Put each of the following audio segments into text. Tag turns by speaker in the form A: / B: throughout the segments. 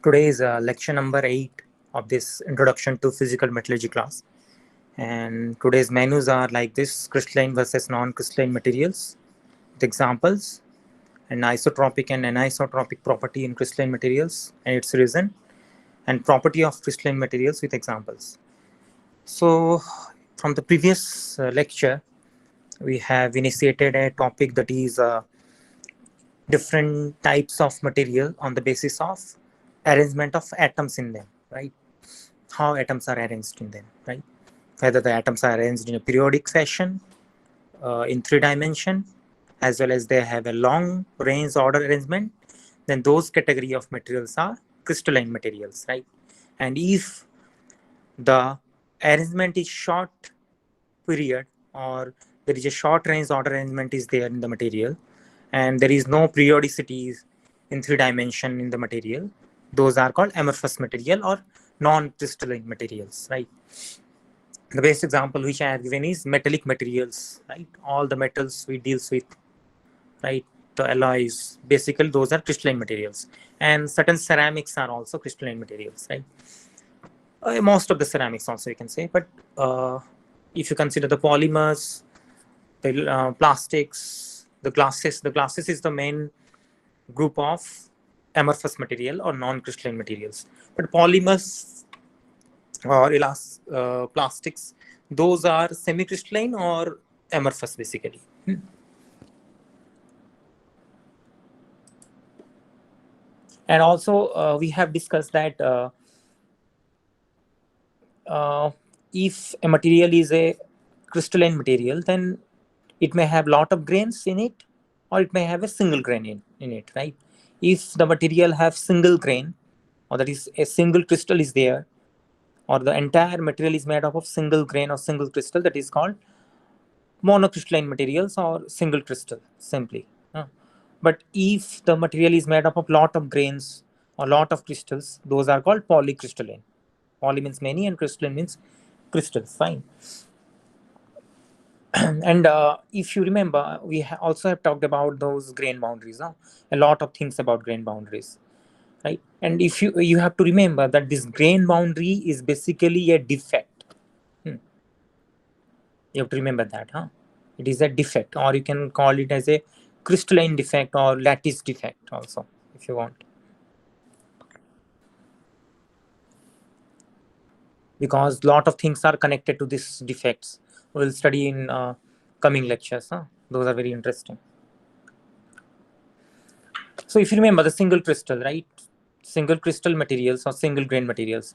A: Today is lecture number 8 of this Introduction to Physical Metallurgy class. And today's menus are like this: crystalline versus non-crystalline materials with examples, and isotropic and anisotropic property in crystalline materials and its reason, and property of crystalline materials with examples. So from the previous lecture, we have initiated a topic that is different types of material on the basis of arrangement of atoms in them, right? How atoms are arranged in them, right? Whether the atoms are arranged in a periodic fashion, in 3 dimension, as well as they have a long range order arrangement, then those category of materials are crystalline materials, right? And if the arrangement is short period, or there is a short range order arrangement is there in the material, and there is no periodicity in 3 dimension in the material, those are called amorphous material or non-crystalline materials, right? The best example which I have given is metallic materials, right? All the metals we deals with, right? The alloys, basically those are crystalline materials, and certain ceramics are also crystalline materials, right? Most of the ceramics also you can say, but if you consider the polymers, the plastics, the glasses is the main group of amorphous material or non-crystalline materials. But polymers or plastics, those are semi-crystalline or amorphous basically. And also we have discussed that if a material is a crystalline material, then it may have lot of grains in it, or it may have a single grain in it, right? If the material have single grain, or that is a single crystal is there, or the entire material is made up of single grain or single crystal, that is called monocrystalline materials or single crystal simply. But if the material is made up of lot of grains or lot of crystals, those are called polycrystalline. Poly means many and crystalline means crystals, fine. And if you remember, we also have talked about those grain boundaries, a lot of things about grain boundaries, right? And if you have to remember that this grain boundary is basically a defect. You have to remember that, it is a defect, or you can call it as a crystalline defect or lattice defect also if you want, because lot of things are connected to these defects. We'll study in coming lectures. Those are very interesting. So if you remember the single crystal, right? Single crystal materials or single grain materials.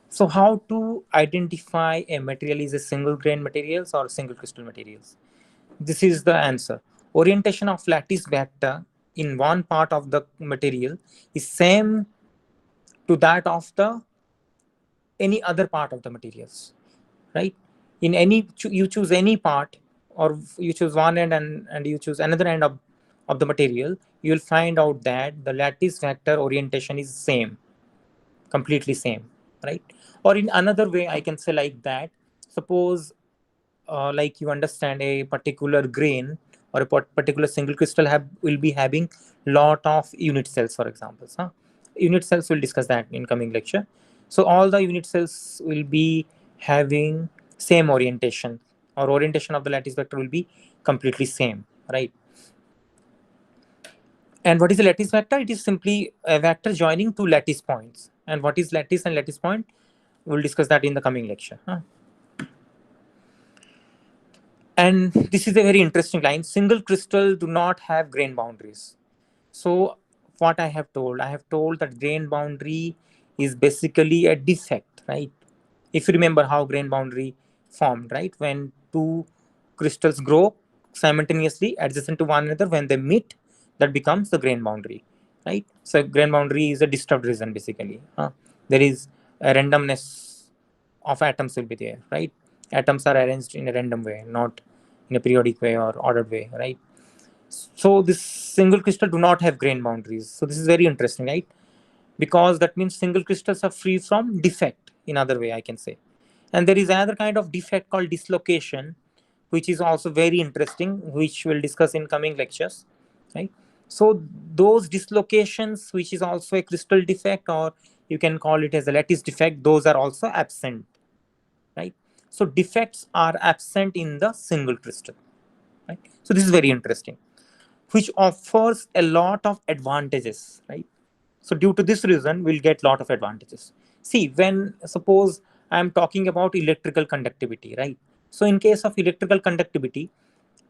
A: So how to identify a material is a single grain materials or single crystal materials? This is the answer. Orientation of lattice vector in one part of the material is same to that of the any other part of the materials, right? In any, you choose any part, or you choose one end and you choose another end of the material, you will find out that the lattice vector orientation is same, completely same, right? Or in another way I can say like that, suppose like you understand a particular grain or a particular single crystal will be having lot of unit cells, for example. Unit cells, we'll discuss that in coming lecture. So all the unit cells will be having same orientation, or orientation of the lattice vector will be completely same, right? And what is the lattice vector? It is simply a vector joining two lattice points. And what is lattice and lattice point? We'll discuss that in the coming lecture. And this is a very interesting line. Single crystal do not have grain boundaries. So what I have told that grain boundary is basically a defect, right? If you remember how grain boundary formed, right? When two crystals grow simultaneously adjacent to one another, when they meet, that becomes the grain boundary, right? So grain boundary is a disturbed region basically. There is a randomness of atoms will be there, right? Atoms are arranged in a random way, not in a periodic way or ordered way, right? So this single crystal do not have grain boundaries. So this is very interesting, right? Because that means single crystals are free from defect, in other way I can say. And there is another kind of defect called dislocation, which is also very interesting, which we'll discuss in coming lectures, right? So those dislocations, which is also a crystal defect, or you can call it as a lattice defect, those are also absent, right? So defects are absent in the single crystal, right? So this is very interesting, which offers a lot of advantages, right? So due to this reason, we'll get lot of advantages. See, when suppose I'm talking about electrical conductivity, right? So in case of electrical conductivity,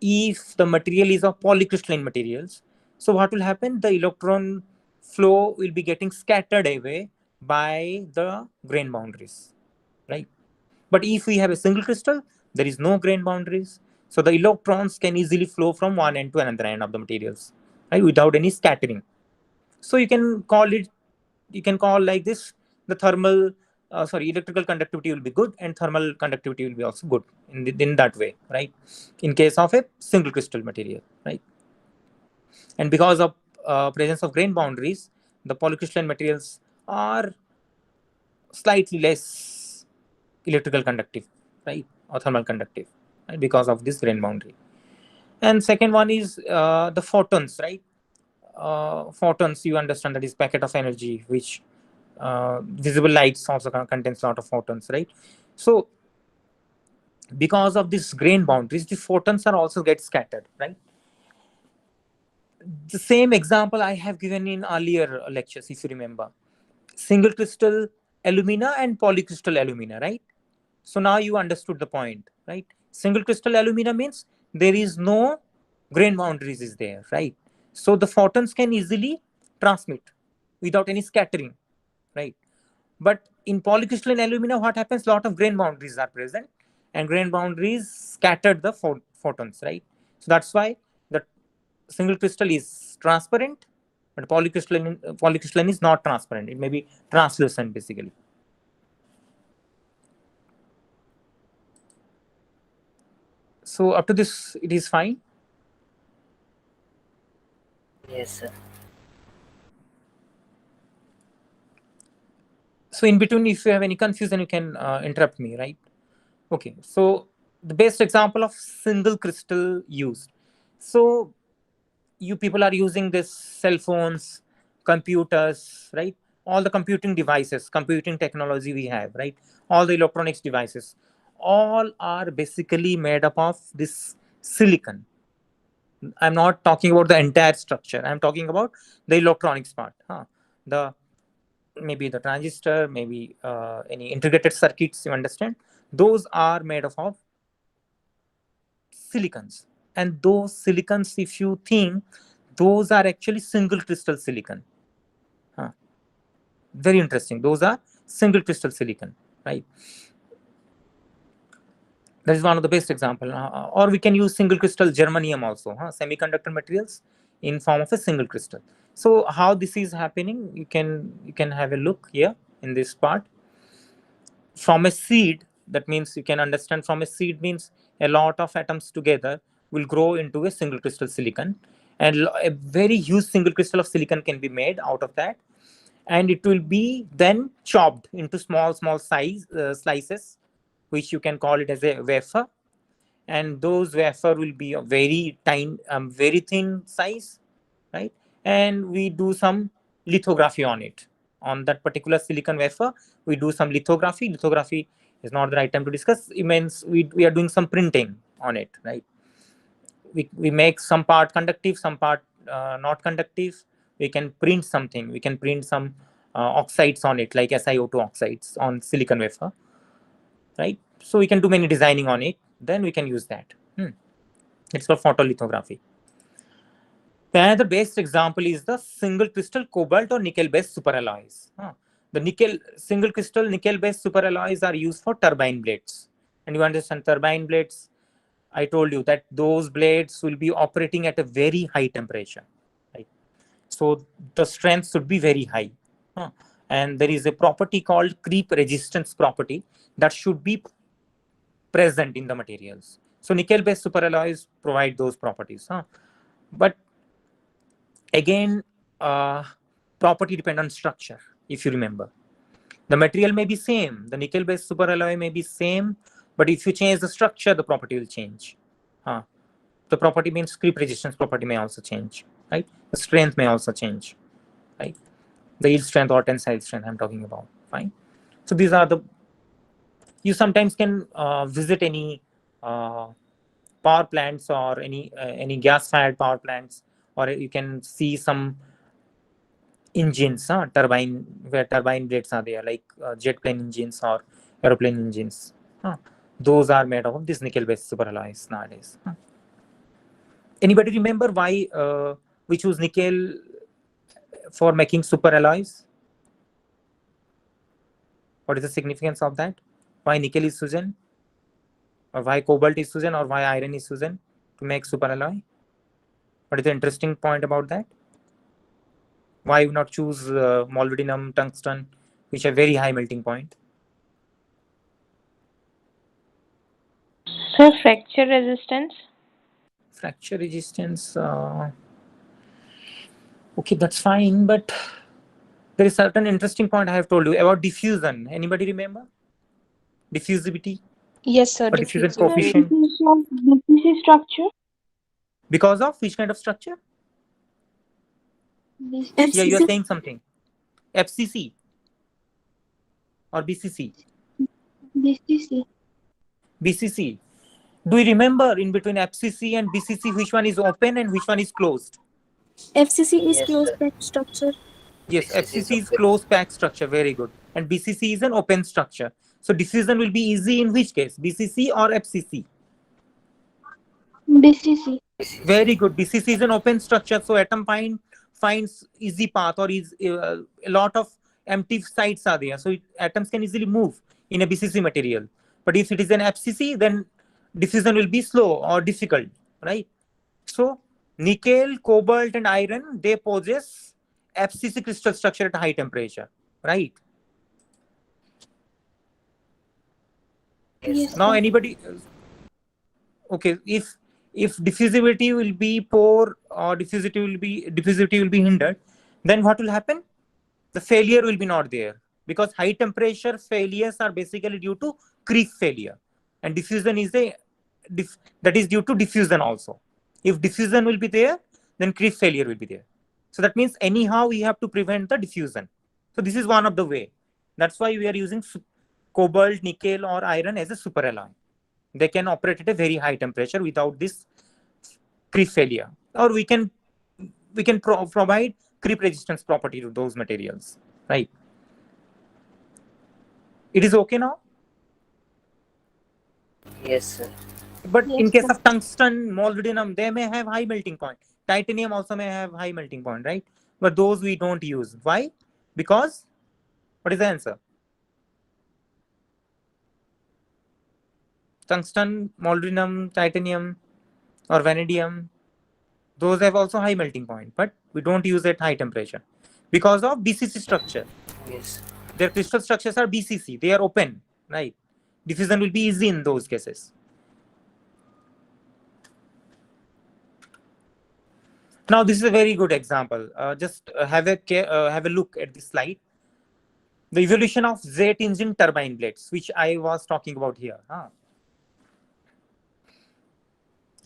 A: if the material is of polycrystalline materials, so what will happen? The electron flow will be getting scattered away by the grain boundaries, right? But if we have a single crystal, there is no grain boundaries. So the electrons can easily flow from one end to another end of the materials, right? Without any scattering. So you can call like this, the thermal, electrical conductivity will be good and thermal conductivity will be also good in that way, right? In case of a single crystal material, right? And because of presence of grain boundaries, the polycrystalline materials are slightly less electrical conductive, right? Or thermal conductive, right? Because of this grain boundary. And second one is the photons, right? Photons, you understand, that is packet of energy, which visible lights also contains a lot of photons, right? So because of this grain boundaries, the photons are also get scattered, right? The same example I have given in earlier lectures, if you remember, single crystal alumina and polycrystal alumina, right? So now you understood the point, right? Single crystal alumina means there is no grain boundaries is there, right? So the photons can easily transmit without any scattering, right? But in polycrystalline alumina, what happens? A lot of grain boundaries are present, and grain boundaries scattered the photons, right? So that's why the single crystal is transparent, but polycrystalline is not transparent. It may be translucent, basically. So up to this, it is fine.
B: Yes, sir.
A: So in between, if you have any confusion, you can interrupt me, right? Okay, so the best example of single crystal used. So you people are using this cell phones, computers, right? All the computing devices, computing technology we have, right? All the electronics devices, all are basically made up of this silicon. I'm not talking about the entire structure. I'm talking about the electronics part. The maybe the transistor, maybe any integrated circuits, you understand? Those are made up of silicons. And those silicons, if you think, those are actually single crystal silicon. Huh. Very interesting. Those are single crystal silicon, right? That is one of the best example. Or we can use single crystal germanium also, semiconductor materials in form of a single crystal. So how this is happening, you can have a look here in this part. From a seed, that means you can understand, from a seed means a lot of atoms together will grow into a single crystal silicon, and a very huge single crystal of silicon can be made out of that, and it will be then chopped into small size slices, which you can call it as a wafer. And those wafer will be a very tiny, very thin size, right? And we do some lithography on it. On that particular silicon wafer, we do some lithography. Lithography is not the right time to discuss. It means we are doing some printing on it, right? We make some part conductive, some part not conductive. We can print something. We can print some oxides on it, like SiO2 oxides on silicon wafer, right? So we can do many designing on it. Then we can use that. It's called photolithography. Another best example is the single crystal cobalt or nickel based superalloys. The single crystal nickel based superalloys are used for turbine blades. And you understand turbine blades, I told you that those blades will be operating at a very high temperature, right? So the strength should be very high. And there is a property called creep resistance property that should be present in the materials. So nickel based superalloys provide those properties. But again, property depend on structure, if you remember. The material may be same, the nickel based superalloy may be same, but if you change the structure, the property will change. The property means creep resistance property may also change. right? The strength may also change, right? The yield strength or tensile strength I'm talking about, fine. So these are the, you sometimes can visit any power plants or any gas fired power plants, or you can see some engines, turbine, where turbine blades are there, like jet plane engines or aeroplane engines. Those are made of this nickel based superalloys nowadays. Anybody remember why we choose nickel for making superalloys? What is the significance of that? Why nickel is chosen, or why cobalt is chosen, or why iron is chosen to make superalloy? What is the interesting point about that? Why not choose molybdenum, tungsten, which have very high melting point?
B: Sir, fracture resistance.
A: Fracture resistance. Okay, that's fine, but there is certain interesting point I have told you about diffusion. Anybody remember? Diffusivity
C: Yes, sir.
A: or diffusion
C: Diffusivity.
A: coefficient.
B: BCC structure.
A: Because of which kind of structure? Yeah, you are
C: FCC.
A: saying something. FCC or BCC?
B: BCC.
A: BCC. Do you remember in between FCC and BCC which one is open and which one is closed?
C: FCC is
D: Yes,
C: closed
D: sir.
C: packed structure.
A: Yes,
D: BCC is
A: FCC is
D: open.
A: closed pack structure. Very good. And BCC is an open structure. So diffusion will be easy in which case? BCC or FCC?
B: BCC.
A: Very
D: BCC.
A: good. BCC is an open structure, so atom finds easy path, or is a lot of empty sites are there, so atoms can easily move in a BCC material. But if it is an FCC, then diffusion will be slow or difficult, right? So nickel, cobalt, and iron, they possess FCC crystal structure at high temperature, right?
D: Yes,
B: Yes,
D: sir.
A: Now
B: sir.
A: anybody, okay, if diffusivity will be poor or diffusivity will be hindered, then what will happen? The failure will be not there, because high temperature failures are basically due to creep failure, and diffusion is that is due to diffusion also. If diffusion will be there, then creep failure will be there. So that means anyhow we have to prevent the diffusion. So this is one of the way. That's why we are using cobalt, nickel, or iron as a superalloy. They can operate at a very high temperature without this creep failure, or we can provide creep resistance property to those materials, right? It is okay now.
D: Yes, sir.
A: But in
B: Yes,
A: case
B: sir.
A: of tungsten, molybdenum, they may have high melting point. Titanium also may have high melting point, right? But those we don't use. Why? Because, what is the answer? Tungsten, molybdenum, titanium, or vanadium, those have also high melting point, but we don't use at high temperature because of BCC structure.
D: Yes.
A: Their crystal structures are BCC, they are open, right? Diffusion will be easy in those cases. Now this is a very good example. Just have a look at this slide. The evolution of jet engine turbine blades, which I was talking about here.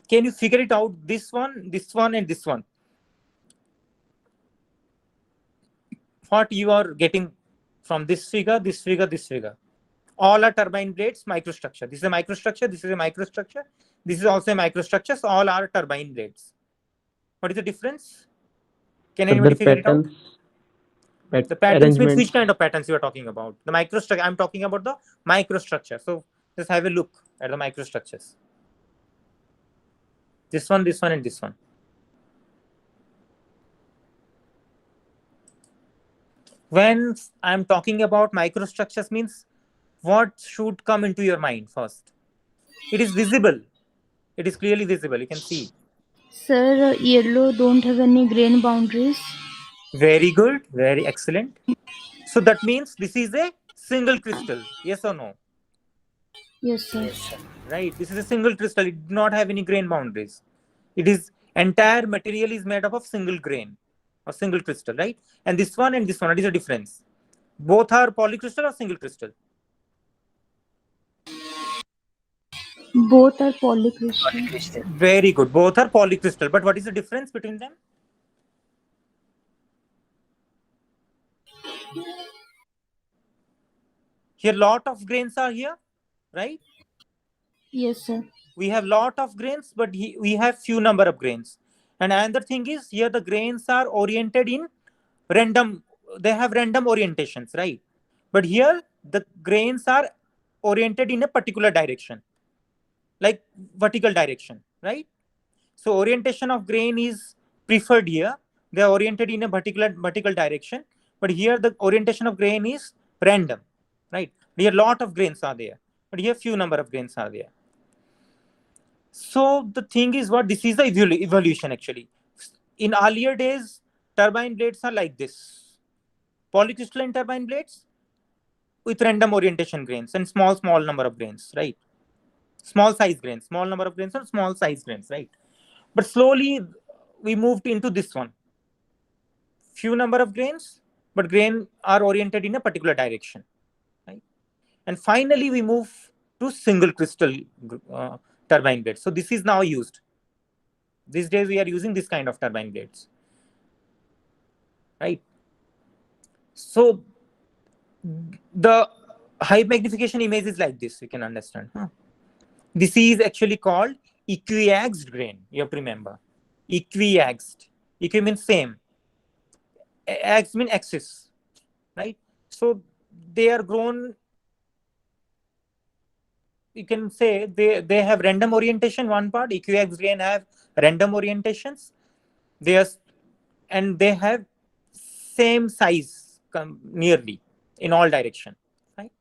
A: Can you figure it out? This one, and this one. What you are getting from this figure, this figure, this figure. All are turbine blades, microstructure. This is a microstructure, this is a microstructure, this is also a microstructure, so all are turbine blades. What is the difference? Can anybody figure it out? The patterns means which
E: Arrangements.
A: kind of patterns you are talking about? The microstructure, I'm talking about the microstructure. So just have a look at the microstructures. This one, and this one. When I'm talking about microstructures means, what should come into your mind first? It is visible. It is clearly visible. You can see.
B: Sir, yellow don't have any grain boundaries.
A: Very good. Very excellent. So that means this is a single crystal. Yes or no?
B: Yes, sir.
D: Yes, sir.
A: Right. This is a single crystal. It does not have any grain boundaries. It is entire material is made up of single grain or single crystal, right? And this one, what is the difference? Both are polycrystal or single crystal?
B: Both are polycrystal.
D: Polycrystal.
A: Very good. Both are polycrystal. But what is the difference between them? Here lot of grains are here, right?
B: Yes, sir.
A: We have lot of grains, but we have few number of grains. And another thing is here the grains are oriented in random, they have random orientations, right? But here the grains are oriented in a particular direction, like vertical direction, right? So orientation of grain is preferred here. They are oriented in a particular vertical direction, but here the orientation of grain is random, right? Here lot of grains are there, but here few number of grains are there. So the thing is what this is the evolution actually. In earlier days, turbine blades are like this. Polycrystalline turbine blades with random orientation grains and small number of grains, right? Small size grains, small number of grains and small size grains, right? But slowly we moved into this one. Few number of grains, but grain are oriented in a particular direction, right? And finally we move to single crystal turbine blades. So this is now used. These days we are using this kind of turbine blades, right? So the high magnification image is like this, you can understand. This is actually called equiaxed grain. You have to remember. Equiaxed. Equi means same. Ax means axis, right? So they are grown, you can say they have random orientation, one part. Equiaxed grain have random orientations. And they have same size nearly in all direction, right?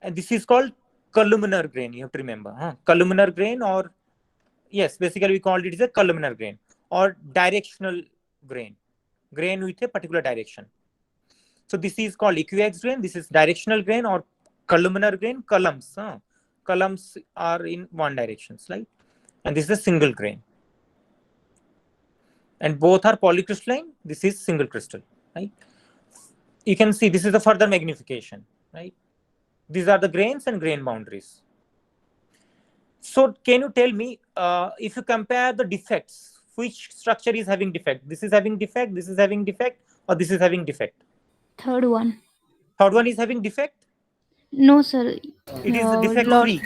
A: And this is called columnar grain. You have to remember, columnar grain, or yes, basically we called it as a columnar grain or directional grain with a particular direction. So this is called equiaxed grain. This is directional grain or columnar grain. Columns, columns are in one direction, right? And this is a single grain. And both are polycrystalline. This is single crystal, right? You can see this is the further magnification, right? These are the grains and grain boundaries. So can you tell me, if you compare the defects, which structure is having defect? This is having defect, this is having defect, or this is having defect?
B: Third one.
A: Third one is having defect?
B: No, sir.
A: It is defect
B: Lot.
A: free.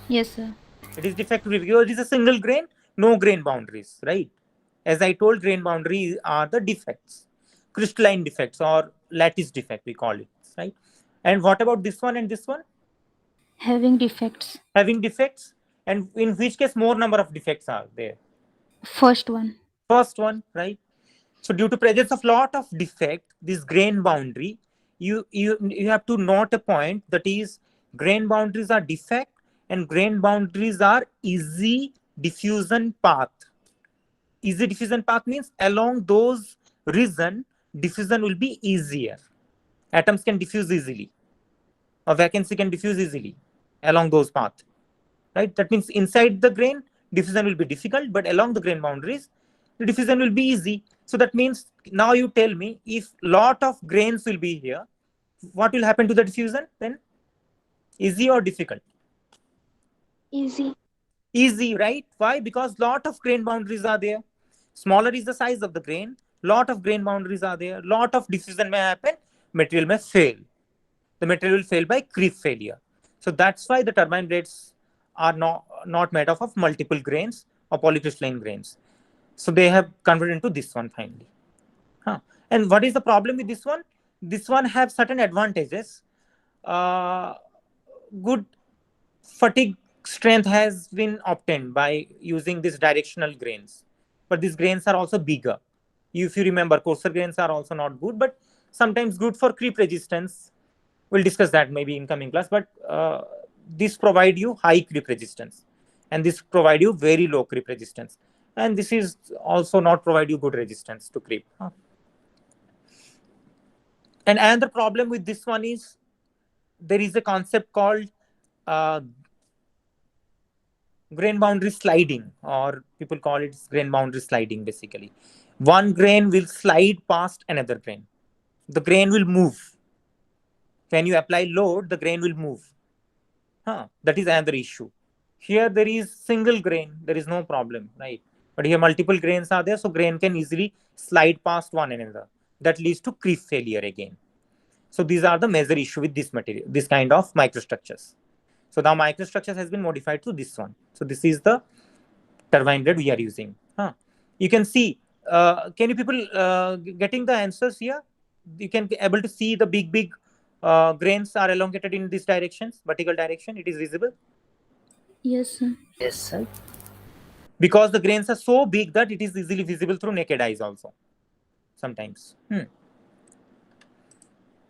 B: Yes, sir.
A: It is defect free because it is a single grain, no grain boundaries, right? As I told, grain boundaries are the defects, crystalline defects or lattice defect, we call it, right? And what about this one and this one?
B: Having defects.
A: Having defects. And in which case more number of defects are there?
B: First one.
A: First one, right? So due to presence of lot of defect, this grain boundary, you have to note a point, that is grain boundaries are defect and grain boundaries are easy diffusion path. Easy diffusion path means along those region, diffusion will be easier. Atoms can diffuse easily. A vacancy can diffuse easily along those paths, right? That means inside the grain, diffusion will be difficult, but along the grain boundaries, the diffusion will be easy. So that means now you tell me, if lot of grains will be here, what will happen to the diffusion then? Easy or difficult?
C: Easy.
A: Easy, right? Why? Because lot of grain boundaries are there. Smaller is the size of the grain, lot of grain boundaries are there, lot of diffusion may happen, material may fail. The material will fail by creep failure. So that's why the turbine blades are not made up of multiple grains or polycrystalline grains. So they have converted into this one finally. And what is the problem with this one? This one have certain advantages. Good fatigue strength has been obtained by using these directional grains. But these grains are also bigger. If you remember, coarser grains are also not good, but sometimes good for creep resistance. We'll discuss that maybe in coming class, but this provide you high creep resistance and this provide you very low creep resistance. And this is also not provide you good resistance to creep. And another problem with this one is there is a concept called grain boundary sliding, or people call it grain boundary sliding basically. One grain will slide past another grain. The grain will move. When you apply load, the grain will move. That is another issue. Here there is single grain, there is no problem, right? But here multiple grains are there, so grain can easily slide past one another. that leads to creep failure again. So these are the major issue with this material, this kind of microstructures. So now microstructures has been modified to this one. So this is the turbine blade we are using. You can see, can you people getting the answers here? You can be able to see the big grains are elongated in this directions, vertical direction. It is visible.
B: Yes, sir.
D: Yes, sir.
A: Because the grains are so big that it is easily visible through naked eyes also sometimes.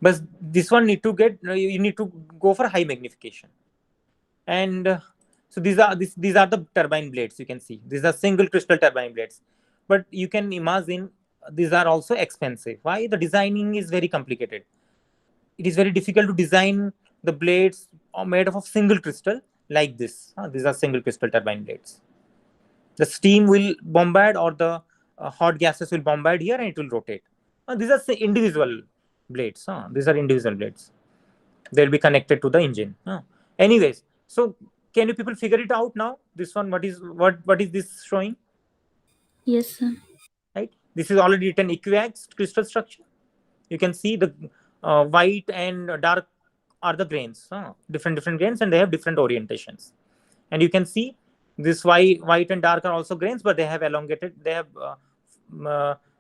A: But this one need to get, you need to go for high magnification. And so these are the turbine blades. You can see these are single crystal turbine blades, but you can imagine these are also expensive. Why? The designing is very complicated. It is very difficult to design the blades made of single crystal like this. These are single crystal turbine blades. The steam will bombard, or the hot gases will bombard here, and it will rotate. These are individual blades. These are individual blades. They'll be connected to the engine. Anyways, so can you people figure it out now? This one, what is this showing?
B: Yes, sir.
A: Right. This is already written equiaxed crystal structure. You can see the white and dark are the grains, different grains, and they have different orientations. And you can see this white and dark are also grains, but they have elongated. They have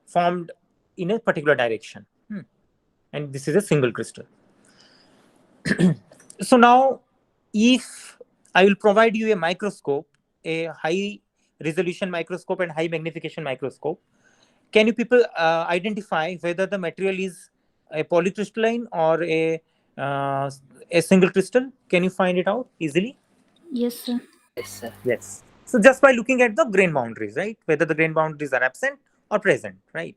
A: formed in a particular direction. And this is a single crystal. So now, if I will provide you a microscope, a high resolution microscope and high magnification microscope, can you people identify whether the material is a polycrystalline or a single crystal? Can you find it out easily?
B: Yes, sir.
D: Yes, sir.
A: Yes. So just by looking at the grain boundaries, right? Whether the grain boundaries are absent or present, right?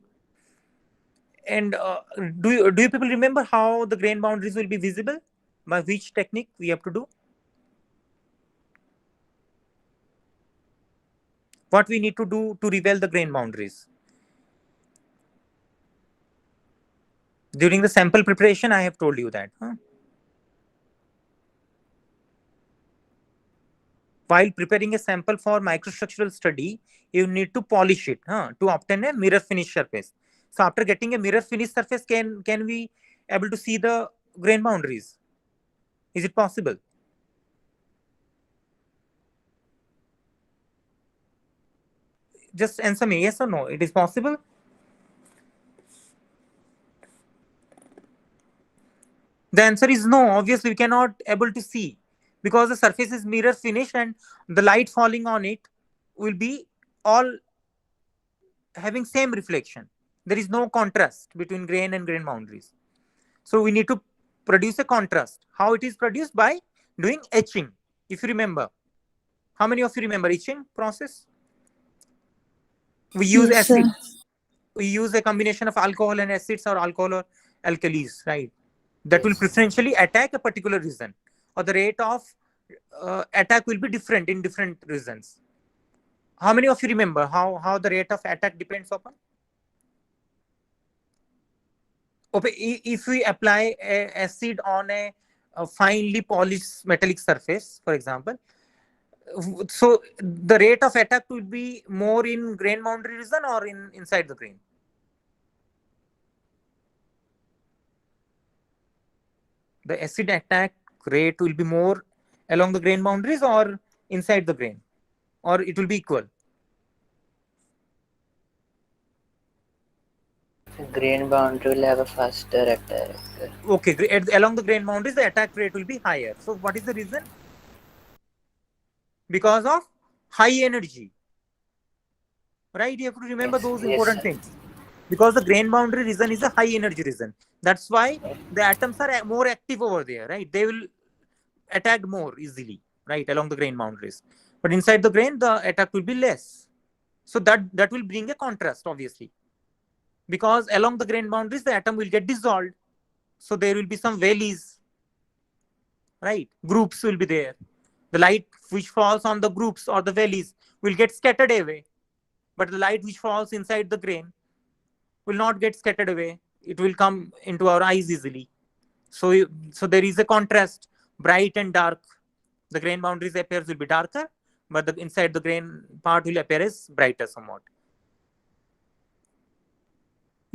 A: And do you people remember how the grain boundaries will be visible? By which technique we have to do? What we need to do to reveal the grain boundaries? During the sample preparation, I have told you that. While preparing a sample for microstructural study, you need to polish it to obtain a mirror finish surface. So after getting a mirror finish surface, can we able to see the grain boundaries? Is it possible? Just answer me, yes or no. It is possible? The answer is no. Obviously, we cannot able to see, because the surface is mirror finished and the light falling on it will be all having same reflection. There is no contrast between grain and grain boundaries. So we need to produce a contrast. How it is produced? By doing etching. If you remember, how many of you remember etching process? We use
B: Yes, sir.
A: acids. We use a combination of alcohol and acids, or alcohol or alkalis, right? That will preferentially attack a particular region, or the rate of attack will be different in different regions. How many of you remember how the rate of attack depends upon? Okay, if we apply acid on a finely polished metallic surface, for example, so the rate of attack will be more in grain boundary region or inside the grain? The acid attack rate will be more along the grain boundaries or inside the grain, or it will be equal?
D: Grain boundary will have a faster attack.
A: Okay, along the grain boundaries, the attack rate will be higher. So what is the reason? Because of high energy, right? You have to remember those important things. Because the grain boundary region is a high energy region. That's why the atoms are more active over there, right? They will attack more easily, right, along the grain boundaries. But inside the grain, the attack will be less. So that will bring a contrast, obviously. Because along the grain boundaries, the atom will get dissolved. So there will be some valleys, right? Groups will be there. The light which falls on the groups or the valleys will get scattered away. But the light which falls inside the grain will not get scattered away. It will come into our eyes easily. So there is a contrast, bright and dark. The grain boundaries appears will be darker, but the inside the grain part will appear as brighter somewhat.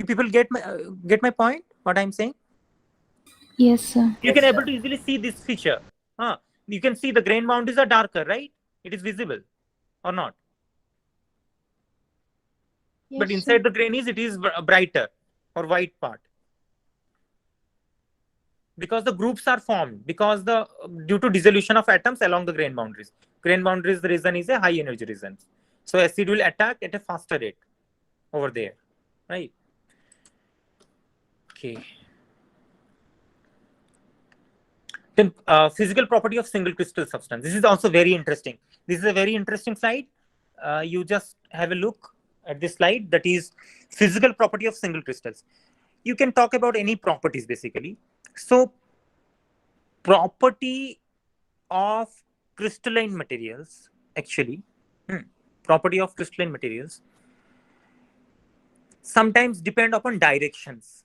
A: You people get my point? What I'm saying?
B: Yes, sir.
A: You can able to easily see this feature. You can see the grain boundaries are darker, right? It is visible or not?
C: Yes,
A: But
C: sir.
A: inside the grain it is brighter or white part. Because the groups are formed due to dissolution of atoms along the grain boundaries. Grain boundaries region is a high energy region. So acid will attack at a faster rate over there, right? Okay. Then physical property of single crystal substance. This is also very interesting. This is a very interesting slide. You just have a look at this slide. That is physical property of single crystals. You can talk about any properties basically. So property of crystalline materials actually, property of crystalline materials sometimes depend upon directions.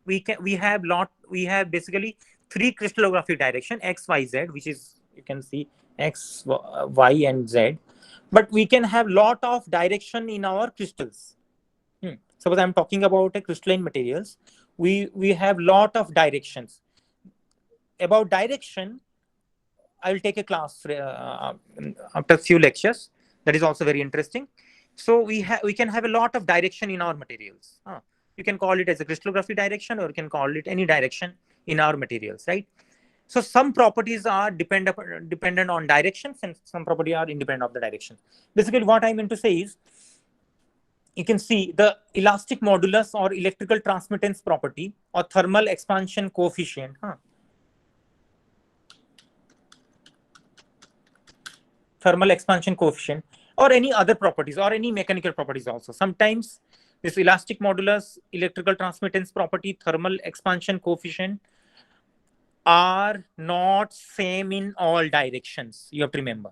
A: We have basically three crystallographic direction, X, Y, Z, which is, you can see X, Y, and Z. But we can have lot of direction in our crystals. Suppose I'm talking about a crystalline materials, we have lot of directions. About direction, I will take a class after a few lectures. That is also very interesting. So we can have a lot of direction in our materials. You can call it as a crystallography direction, or you can call it any direction in our materials, right? So some properties are dependent on directions, and some properties are independent of the direction. Basically, what I meant to say is, you can see the elastic modulus or electrical transmittance property or thermal expansion coefficient. Thermal expansion coefficient, or any other properties, or any mechanical properties also. Sometimes this elastic modulus, electrical transmittance property, thermal expansion coefficient are not same in all directions. You have to remember.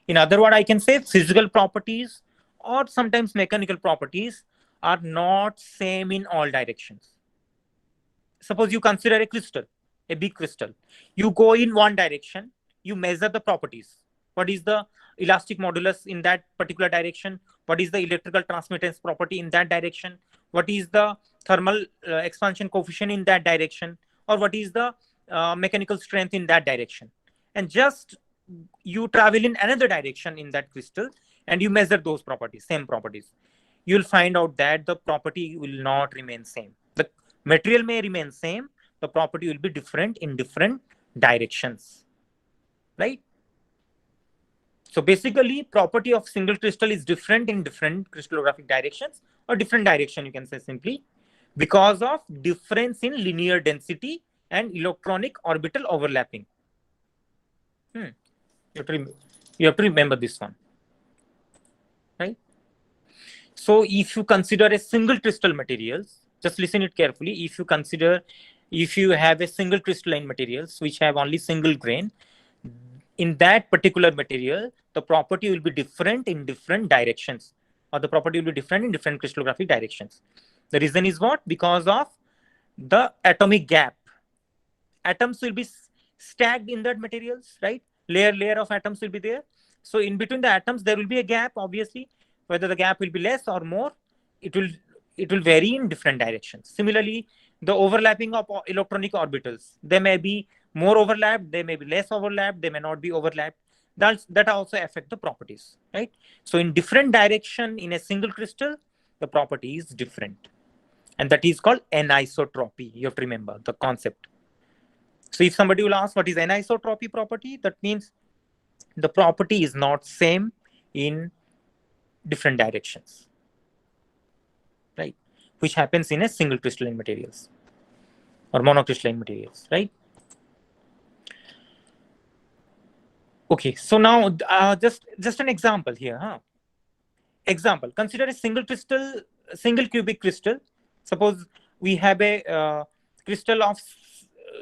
A: In other words, I can say physical properties or sometimes mechanical properties are not same in all directions. Suppose you consider a crystal, a big crystal. You go in one direction, you measure the properties. What is the elastic modulus in that particular direction? What is the electrical transmittance property in that direction? What is the thermal expansion coefficient in that direction? Or what is the mechanical strength in that direction? And just you travel in another direction in that crystal and you measure those properties, same properties. You'll find out that the property will not remain same. The material may remain same, the property will be different in different directions, right? So basically, property of single crystal is different in different crystallographic directions, or different direction, you can say simply, because of difference in linear density and electronic orbital overlapping. You have to remember this one, right? So if you consider a single crystal materials, just listen it carefully. If you have a single crystalline materials which have only single grain, in that particular material, the property will be different in different directions, or the property will be different in different crystallographic directions. The reason is what? Because of the atomic gap. Atoms will be stacked in that materials, right? Layer of atoms will be there. So in between the atoms, there will be a gap, obviously. Whether the gap will be less or more, it will vary in different directions. Similarly, the overlapping of electronic orbitals, they may be more overlapped, they may be less overlapped, they may not be overlapped. That also affect the properties, right? So in different direction in a single crystal, the property is different. And that is called anisotropy. You have to remember the concept. So if somebody will ask what is anisotropy property, that means the property is not same in different directions, right? Which happens in a single crystalline materials or monocrystalline materials, right? Okay, so now just an example here. Example, consider a single cubic crystal. Suppose we have a crystal of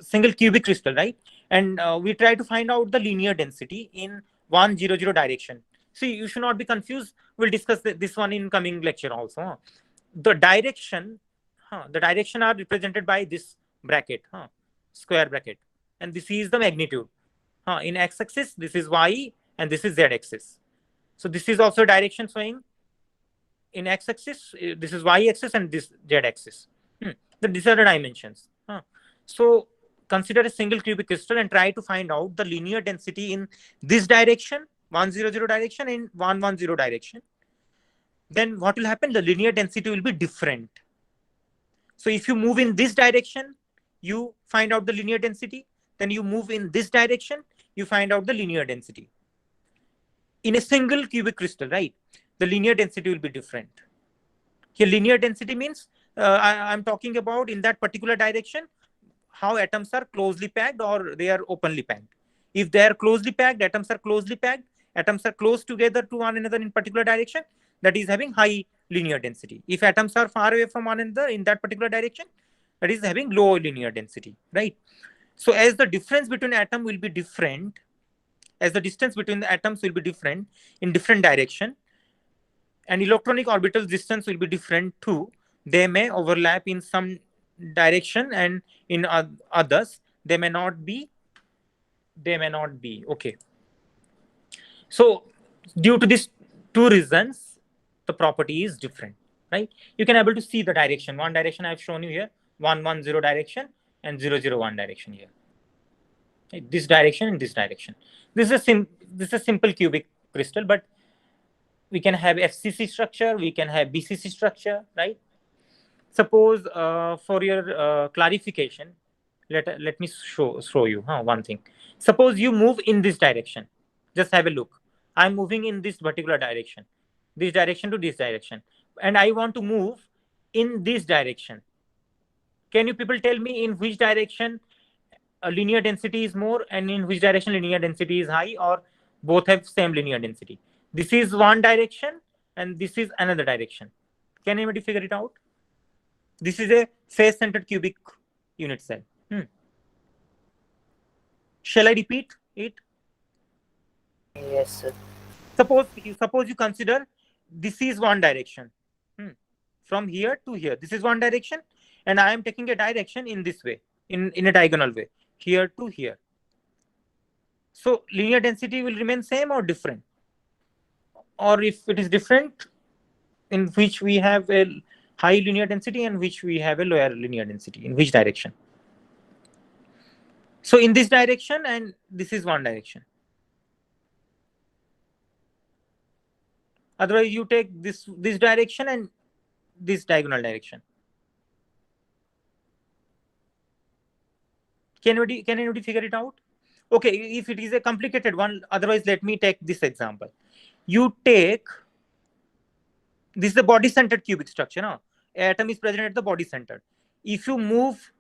A: single cubic crystal, right? And we try to find out the linear density in 1, 0, 0 direction. See, you should not be confused. We'll discuss this one in coming lecture also. The direction are represented by this bracket, square bracket, and this is the magnitude. In x-axis, this is y, and this is z-axis. So this is also direction showing in x-axis, this is y-axis, and this z-axis. These are the dimensions. So consider a single cubic crystal and try to find out the linear density in this direction, 100 direction, and 110 direction. Then what will happen? The linear density will be different. So if you move in this direction, you find out the linear density. Then you move in this direction, you find out the linear density. In a single cubic crystal, right? The linear density will be different. Here, linear density means I'm talking about in that particular direction, how atoms are closely packed or they are openly packed. If they are closely packed, atoms are closely packed, atoms are close together to one another in particular direction, that is having high linear density. If atoms are far away from one another in that particular direction, that is having low linear density, right? So as the difference between atom will be different, as the distance between the atoms will be different in different direction, and electronic orbital distance will be different too. They may overlap in some direction, and in others they may not be. Okay. So due to these two reasons, the property is different, right? You can able to see the direction. One direction I have shown you here, 110 direction, and 001 direction here. Right? This direction and this direction. This is a simple cubic crystal, but we can have FCC structure, we can have BCC structure, right? Suppose for your clarification, let me show you one thing. Suppose you move in this direction. Just have a look. I'm moving in this particular direction, this direction to this direction, and I want to move in this direction. Can you people tell me in which direction linear density is more and in which direction linear density is high, or both have same linear density? This is one direction and this is another direction. Can anybody figure it out? This is a face-centered cubic unit cell. Shall I repeat it?
D: Yes, sir.
A: Suppose you consider this is one direction. From here to here, this is one direction, and I am taking a direction in this way, in a diagonal way, here to here. So linear density will remain same or different? Or if it is different, in which we have a high linear density and which we have a lower linear density, in which direction? So in this direction, and this is one direction. Otherwise, you take this direction and this diagonal direction. Can anybody figure it out? Okay, if it is a complicated one, otherwise let me take this example. You take, this is the body-centered cubic structure. No? Atom is present at the body center. If you move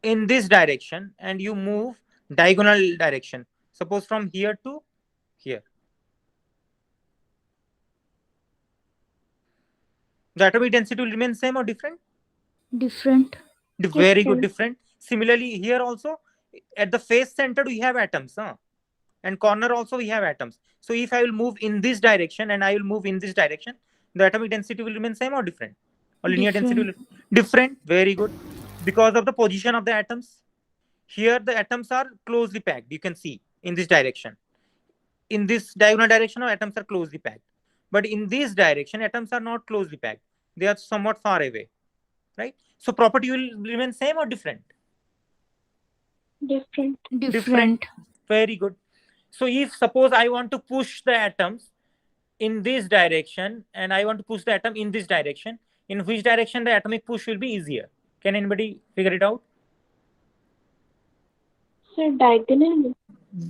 A: in this direction and you move diagonal direction, suppose from here to here, the atomic density will remain same or different?
B: Different.
A: Very good, different. Similarly, here also, at the face center, we have atoms. And corner also, we have atoms. So if I will move in this direction and I will move in this direction, the atomic density will remain same or different? Or linear density will different. Very good. Because of the position of the atoms. Here, the atoms are closely packed. You can see in this direction. In this diagonal direction, atoms are closely packed. But in this direction, atoms are not closely packed. They are somewhat far away. Right? So property will remain same or different?
B: Different.
A: Very good. So if suppose I want to push the atoms in this direction and I want to push the atom in this direction, in which direction the atomic push will be easier? Can anybody figure it out?
C: Sir, diagonally.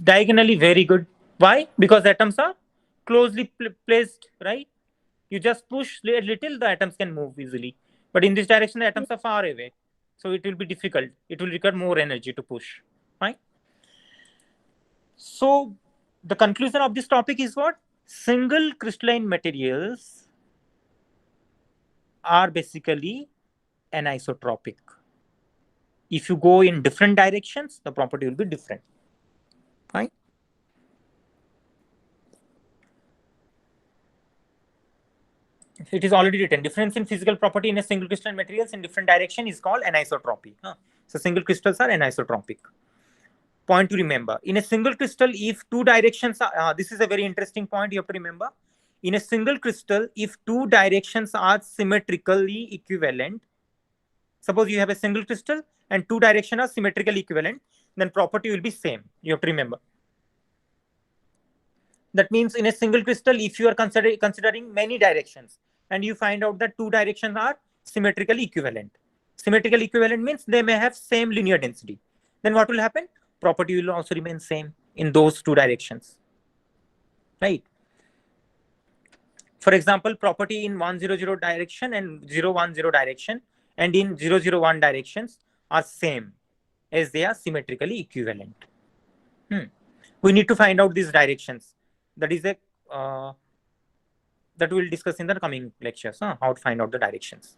A: Diagonally, very good. Why? Because atoms are closely placed, right? You just push a little, the atoms can move easily. But in this direction, the atoms are far away. So it will be difficult. It will require more energy to push. Right? So the conclusion of this topic is what? Single crystalline materials are basically anisotropic. If you go in different directions, the property will be different. Fine. It is already written. Difference in physical property in a single crystalline materials in different direction is called anisotropy. So single crystals are anisotropic. Point to remember. In a single crystal, if two directions are, this is a very interesting point you have to remember. in a single crystal, if two directions are symmetrically equivalent, suppose you have a single crystal and two directions are symmetrically equivalent, then property will be same. You have to remember. That means in a single crystal, if you are considering many directions and you find out that two directions are symmetrically equivalent. Symmetrical equivalent means they may have same linear density. Then what will happen? Property will also remain same in those two directions. Right? For example, property in 100 direction and 010 direction and in 001 directions are same as they are symmetrically equivalent. We need to find out these directions. That is a that we'll discuss in the coming lectures, how to find out the directions.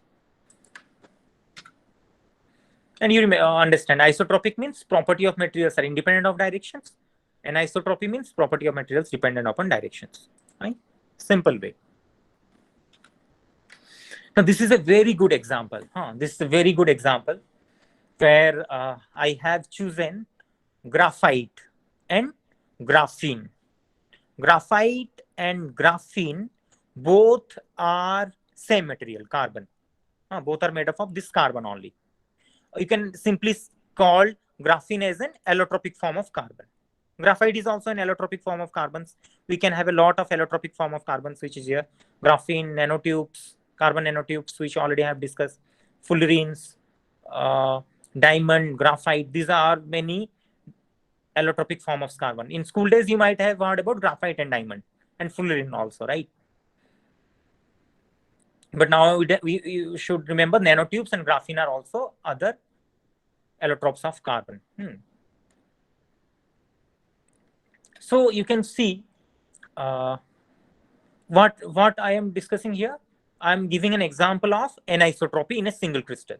A: And you understand, isotropic means property of materials are independent of directions, and isotropy means property of materials dependent upon directions. Right? Simple way. Now this is a very good example. This is a very good example where I have chosen graphite and graphene. Graphite and graphene both are same material, carbon. Both are made up of this carbon only. You can simply call graphene as an allotropic form of carbon. Graphite is also an allotropic form of carbons. We can have a lot of allotropic form of carbons, which is here. Graphene, nanotubes, carbon nanotubes, which already have discussed. Fullerenes, diamond, graphite. These are many allotropic form of carbon. In school days, you might have heard about graphite and diamond and fullerene also, right? But now you should remember nanotubes and graphene are also other allotropes of carbon. So you can see what I am discussing here. I am giving an example of anisotropy in a single crystal.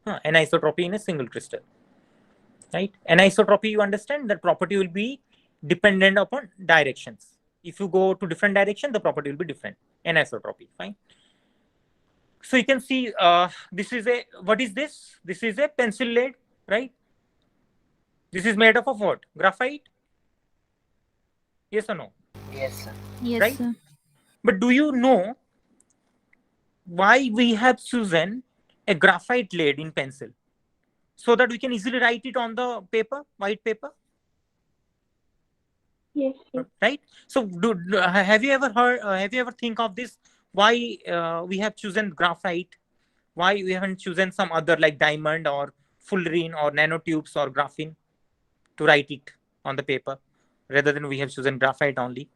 A: Anisotropy in a single crystal. Right? Anisotropy, you understand that property will be dependent upon directions. If you go to different direction, the property will be different. Anisotropy, fine. So you can see this is a, what is this? This is a pencil lead, right? This is made up of what? Graphite? Yes or no?
D: Yes, sir.
B: Yes,
A: Right?
B: sir.
A: But do you know why we have chosen a graphite lead in pencil? So that we can easily write it on the paper, white paper.
C: Yes, sir.
A: Right? So have you ever heard, have you ever think of this? Why we have chosen graphite? Why we haven't chosen some other like diamond or fullerene or nanotubes or graphene to write it on the paper rather than we have chosen graphite only?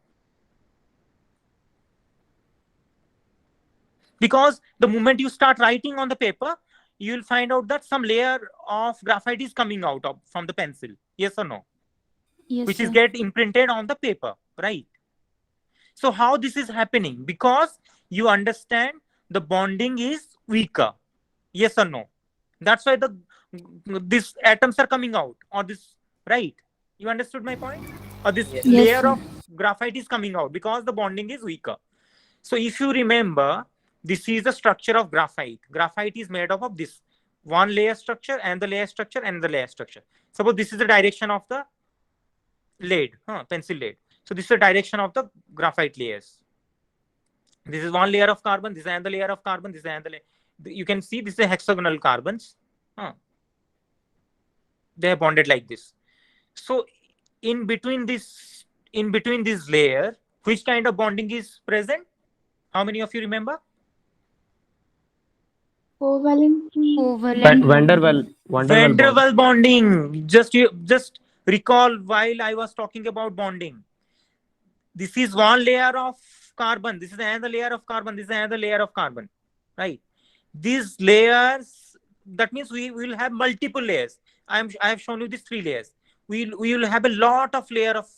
A: Because the moment you start writing on the paper, you will find out that some layer of graphite is coming out from the pencil. Yes or no?
B: Yes,
A: Which
B: sir.
A: is get imprinted on the paper, right? So how this is happening? Because you understand the bonding is weaker. Yes or no? That's why these atoms are coming out, or this, right? You understood my point? Or this
D: Yes.
B: Yes,
A: layer
B: sir.
A: of graphite is coming out because the bonding is weaker. So if you remember, this is the structure of graphite. Graphite is made up of this one layer structure and the layer structure and the layer structure. Suppose this is the direction of the lead, pencil lead. So this is the direction of the graphite layers. This is one layer of carbon. This is another layer of carbon. This is another layer. You can see this is a hexagonal carbons. They are bonded like this. So in between this layer, which kind of bonding is present? How many of you remember?
C: Covalent.
B: Covalent
E: Van der
B: bonding.
E: Waal
A: Van der
E: bond.
A: Waal bonding. Just recall while I was talking about bonding. This is one layer of carbon. This is another layer of carbon. This is another layer of carbon. Right? These layers, that means we will have multiple layers. I have shown you these 3 layers. We will have a lot of layer of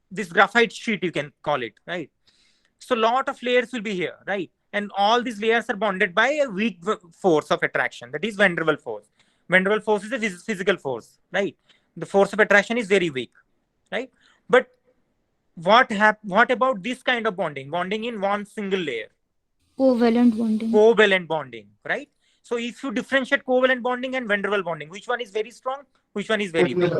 A: this graphite sheet, you can call it, right? So lot of layers will be here, right? And all these layers are bonded by a weak force of attraction. That is van der Waal force. Van der Waal force is a physical force, right? The force of attraction is very weak, right? But what about this kind of bonding? Bonding in one single layer.
B: Covalent bonding.
A: Covalent bonding, right? So if you differentiate covalent bonding and van der Waal bonding, which one is very strong? Which one is very weak?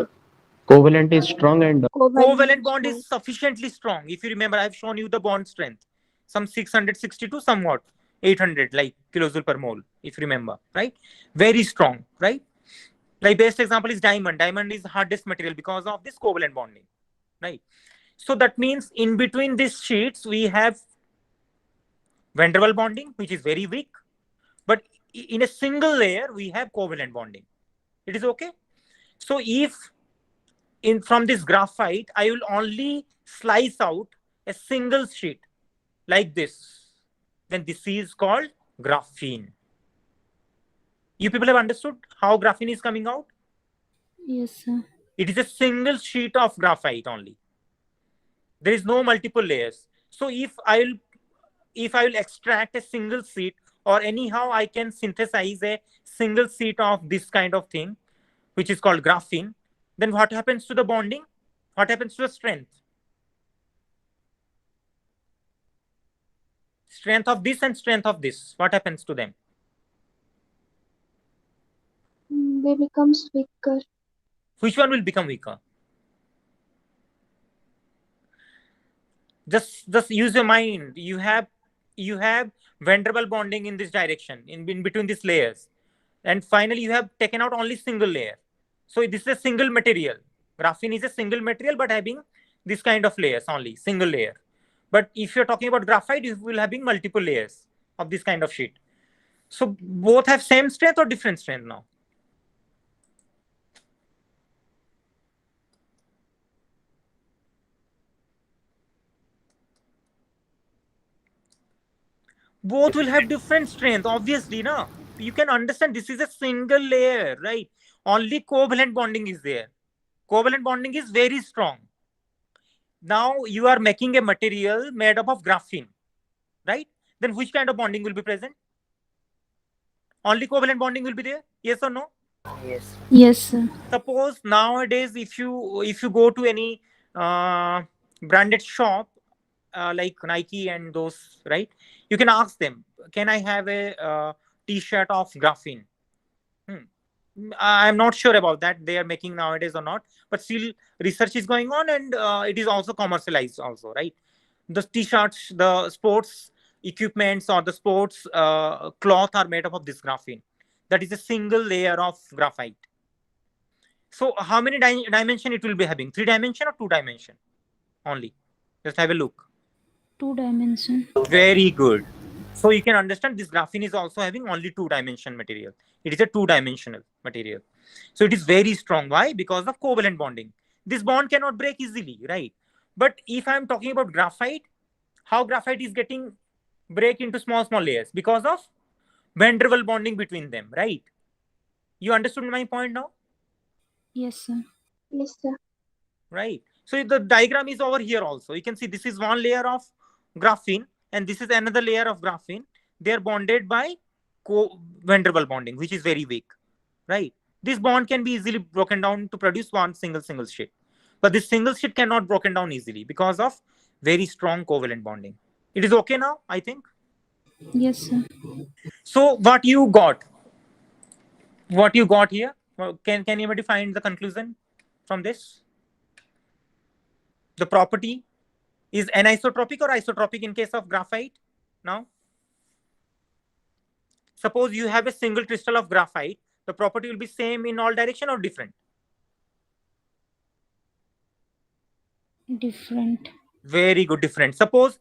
E: Covalent is strong and
A: Covalent bond is sufficiently strong. If you remember, I've shown you the bond strength, some 660 to somewhat 800 like kilojoule per mole, if you remember, right? Very strong, right? Like best example is diamond. Diamond is hardest material because of this covalent bonding, right? So that means in between these sheets, we have van der Waals bonding, which is very weak, but in a single layer, we have covalent bonding. It is okay. So if from this graphite, I will only slice out a single sheet like this, then this is called graphene. You people have understood how graphene is coming out?
B: Yes, sir.
A: It is a single sheet of graphite only. There is no multiple layers. So if I will extract a single sheet, or anyhow I can synthesize a single sheet of this kind of thing, which is called graphene, then what happens to the bonding? What happens to the strength? Strength of this and strength of this, what happens to them?
C: They become weaker.
A: Which one will become weaker? Just use your mind. You have van der Waals bonding in this direction, in between these layers, and finally you have taken out only single layer. So this is a single material. Graphene is a single material, but having this kind of layers only, single layer. But if you're talking about graphite, you will having multiple layers of this kind of sheet. So both have same strength or different strength now? Both will have different strength, obviously, no? You can understand this is a single layer, right? Only covalent bonding is there. Covalent bonding is very strong. Now you are making a material made up of graphene, right? Then which kind of bonding will be present? Only covalent bonding will be there? Yes or no?
D: Yes.
B: Yes, sir.
A: Suppose nowadays, if you go to any branded shop like Nike and those, right? You can ask them, can I have a t-shirt of graphene? I'm not sure about that they are making nowadays or not, but still research is going on, and it is also commercialized also, right? The t-shirts, the sports equipments, or the sports cloth are made up of this graphene. That is a single layer of graphite. So how many dimension it will be having? 3 dimension or 2 dimension only? Just have a look.
B: 2 dimension.
A: Very good. So you can understand this graphene is also having only 2 dimension material. It is a 2-dimensional material. So it is very strong. Why? Because of covalent bonding. This bond cannot break easily, right? But if I'm talking about graphite, how graphite is getting break into small layers? Because of van der Waals bonding between them, right? You understood my point now?
B: Yes, sir.
C: Yes, sir.
A: Right. So the diagram is over here also. You can see this is one layer of graphene and this is another layer of graphene. They are bonded by van der Waals bonding, which is very weak, right? This bond can be easily broken down to produce one single sheet. But this single sheet cannot broken down easily because of very strong covalent bonding. It is okay now, I think?
B: Yes, sir.
A: So what you got? What you got here? Well, can anybody find the conclusion from this? The property is anisotropic or isotropic in case of graphite? Now, suppose you have a single crystal of graphite, the property will be same in all direction or different?
B: Different.
A: Very good, different. Suppose,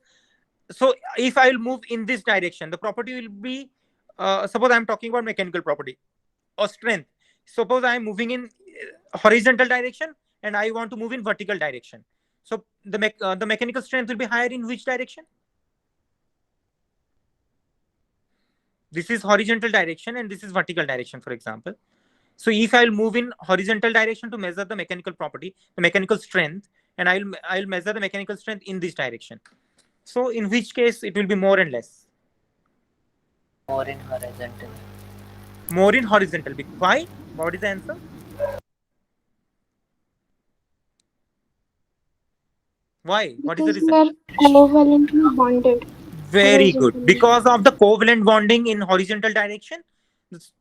A: so if I will move in this direction, the property will be, suppose I'm talking about mechanical property or strength. Suppose I'm moving in horizontal direction and I want to move in vertical direction. So the mechanical strength will be higher in which direction? This is horizontal direction and this is vertical direction, for example. So if I'll move in horizontal direction to measure the mechanical property, the mechanical strength, and I'll measure the mechanical strength in this direction. So in which case it will be more and less?
D: More in horizontal.
A: More in horizontal. Why? What is the answer? Why? What is the
C: Because
A: reason?
C: they are covalently bonded.
A: Very good.
C: Horizontally.
A: Because of the covalent bonding in horizontal direction,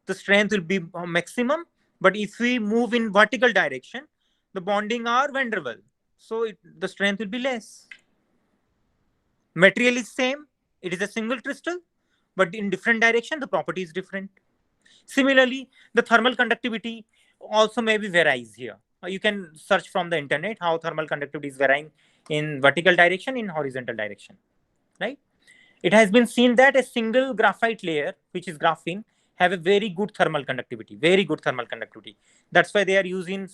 A: the strength will be maximum. But if we move in vertical direction, the bonding are van der Waals. So the strength will be less. Material is same. It is a single crystal, but in different direction, the property is different. Similarly, the thermal conductivity also maybe varies here. You can search from the internet how thermal conductivity is varying in vertical direction, in horizontal direction, right? It has been seen that a single graphite layer, which is graphene, have a very good thermal conductivity, very good thermal conductivity. That's why they are using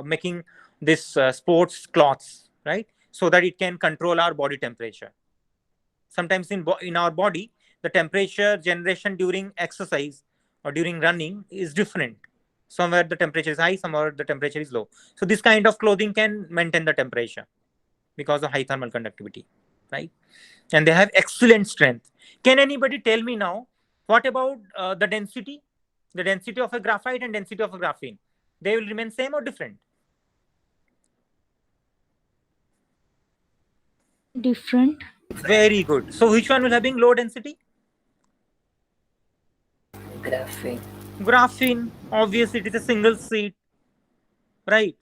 A: making this sports cloths, right? So that it can control our body temperature. Sometimes in our body, the temperature generation during exercise or during running is different. Somewhere the temperature is high, somewhere the temperature is low. So this kind of clothing can maintain the temperature because of high thermal conductivity, right? And they have excellent strength. Can anybody tell me now, what about the density? The density of a graphite and density of a graphene. They will remain same or different?
B: Different.
A: Very good. So which one will having low density?
D: Graphene.
A: Graphene. Obviously, it is a single sheet, right?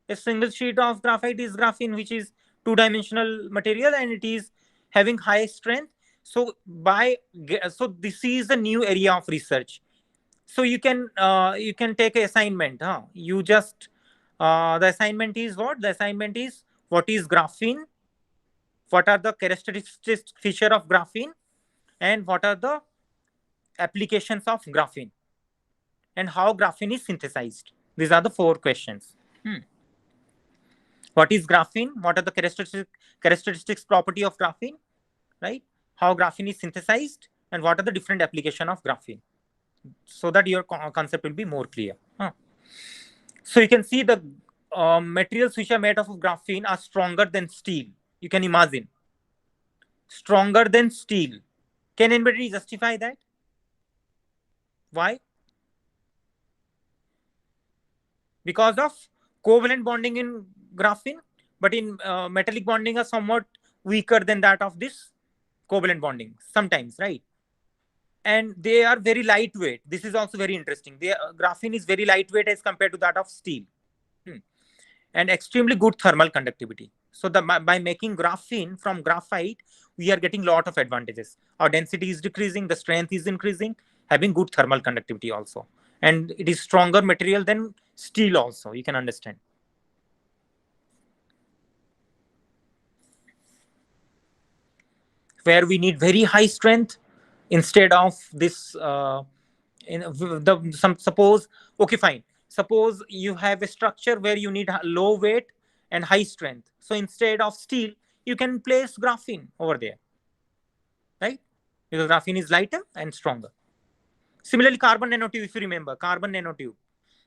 A: A single sheet of graphite is graphene, which is two-dimensional material, and it is having high strength. So this is a new area of research. So you can take an assignment. You just the assignment is what? The assignment is what is graphene? What are the characteristic feature of graphene? And what are the applications of graphene? And how graphene is synthesized? These are the 4 questions. What is graphene? What are the characteristics property of graphene? Right? How graphene is synthesized? And what are the different application of graphene? So that your concept will be more clear. So you can see the materials which are made of graphene are stronger than steel. You can imagine. Stronger than steel. Can anybody justify that? Why? Because of covalent bonding in graphene, but in metallic bonding are somewhat weaker than that of this covalent bonding sometimes, right? And they are very lightweight. This is also very interesting. Graphene is very lightweight as compared to that of steel. And extremely good thermal conductivity. So by making graphene from graphite, we are getting a lot of advantages. Our density is decreasing, the strength is increasing, having good thermal conductivity also. And it is stronger material than steel also, you can understand. Where we need very high strength instead of this, suppose, okay, fine. Suppose you have a structure where you need low weight and high strength. So instead of steel, you can place graphene over there, right? Because graphene is lighter and stronger. Similarly, carbon nanotube, if you remember, carbon nanotube.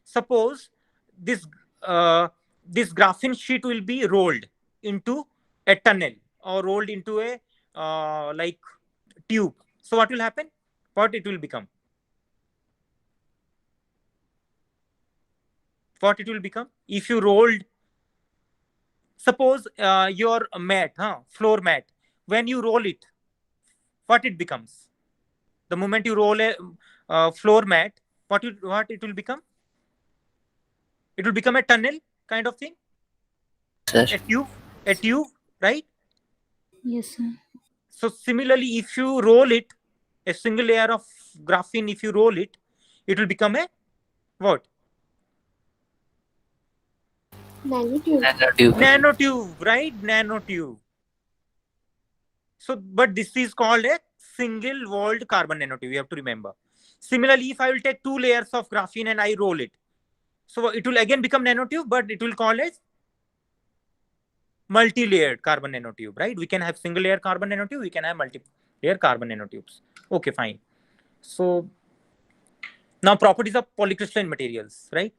A: Suppose this graphene sheet will be rolled into a tunnel or rolled into a like tube. So what will happen? What it will become? What it will become? If you rolled, suppose your mat, floor mat, when you roll it, what it becomes? The moment you roll a floor mat, what it will become? It will become a tunnel kind of thing.
D: Sir.
A: A tube, right?
B: Yes, sir.
A: So similarly, if you roll it, a single layer of graphene, if you roll it, it will become a what?
C: Nanotube.
A: Nanotube, right? Nanotube. So, but this is called a single walled carbon nanotube. You have to remember. Similarly, if I will take 2 layers of graphene and I roll it, so it will again become nanotube, but it will call as multi-layered carbon nanotube, right? We can have single layer carbon nanotube, we can have multi-layer carbon nanotubes. Okay, fine. So now properties of polycrystalline materials, right?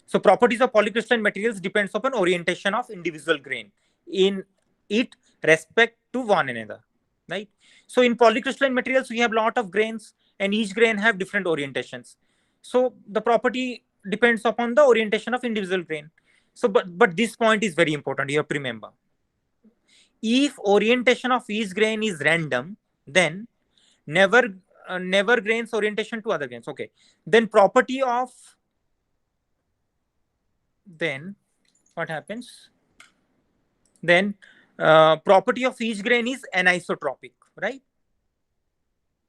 A: So properties of polycrystalline materials depends upon orientation of individual grain in it respect to one another, right? So in polycrystalline materials, we have a lot of grains and each grain have different orientations. So the property depends upon the orientation of individual grain. So, but this point is very important. You have to remember. If orientation of each grain is random, then never grains orientation to other grains. Okay. Then property of then what happens? Then property of each grain is anisotropic, right?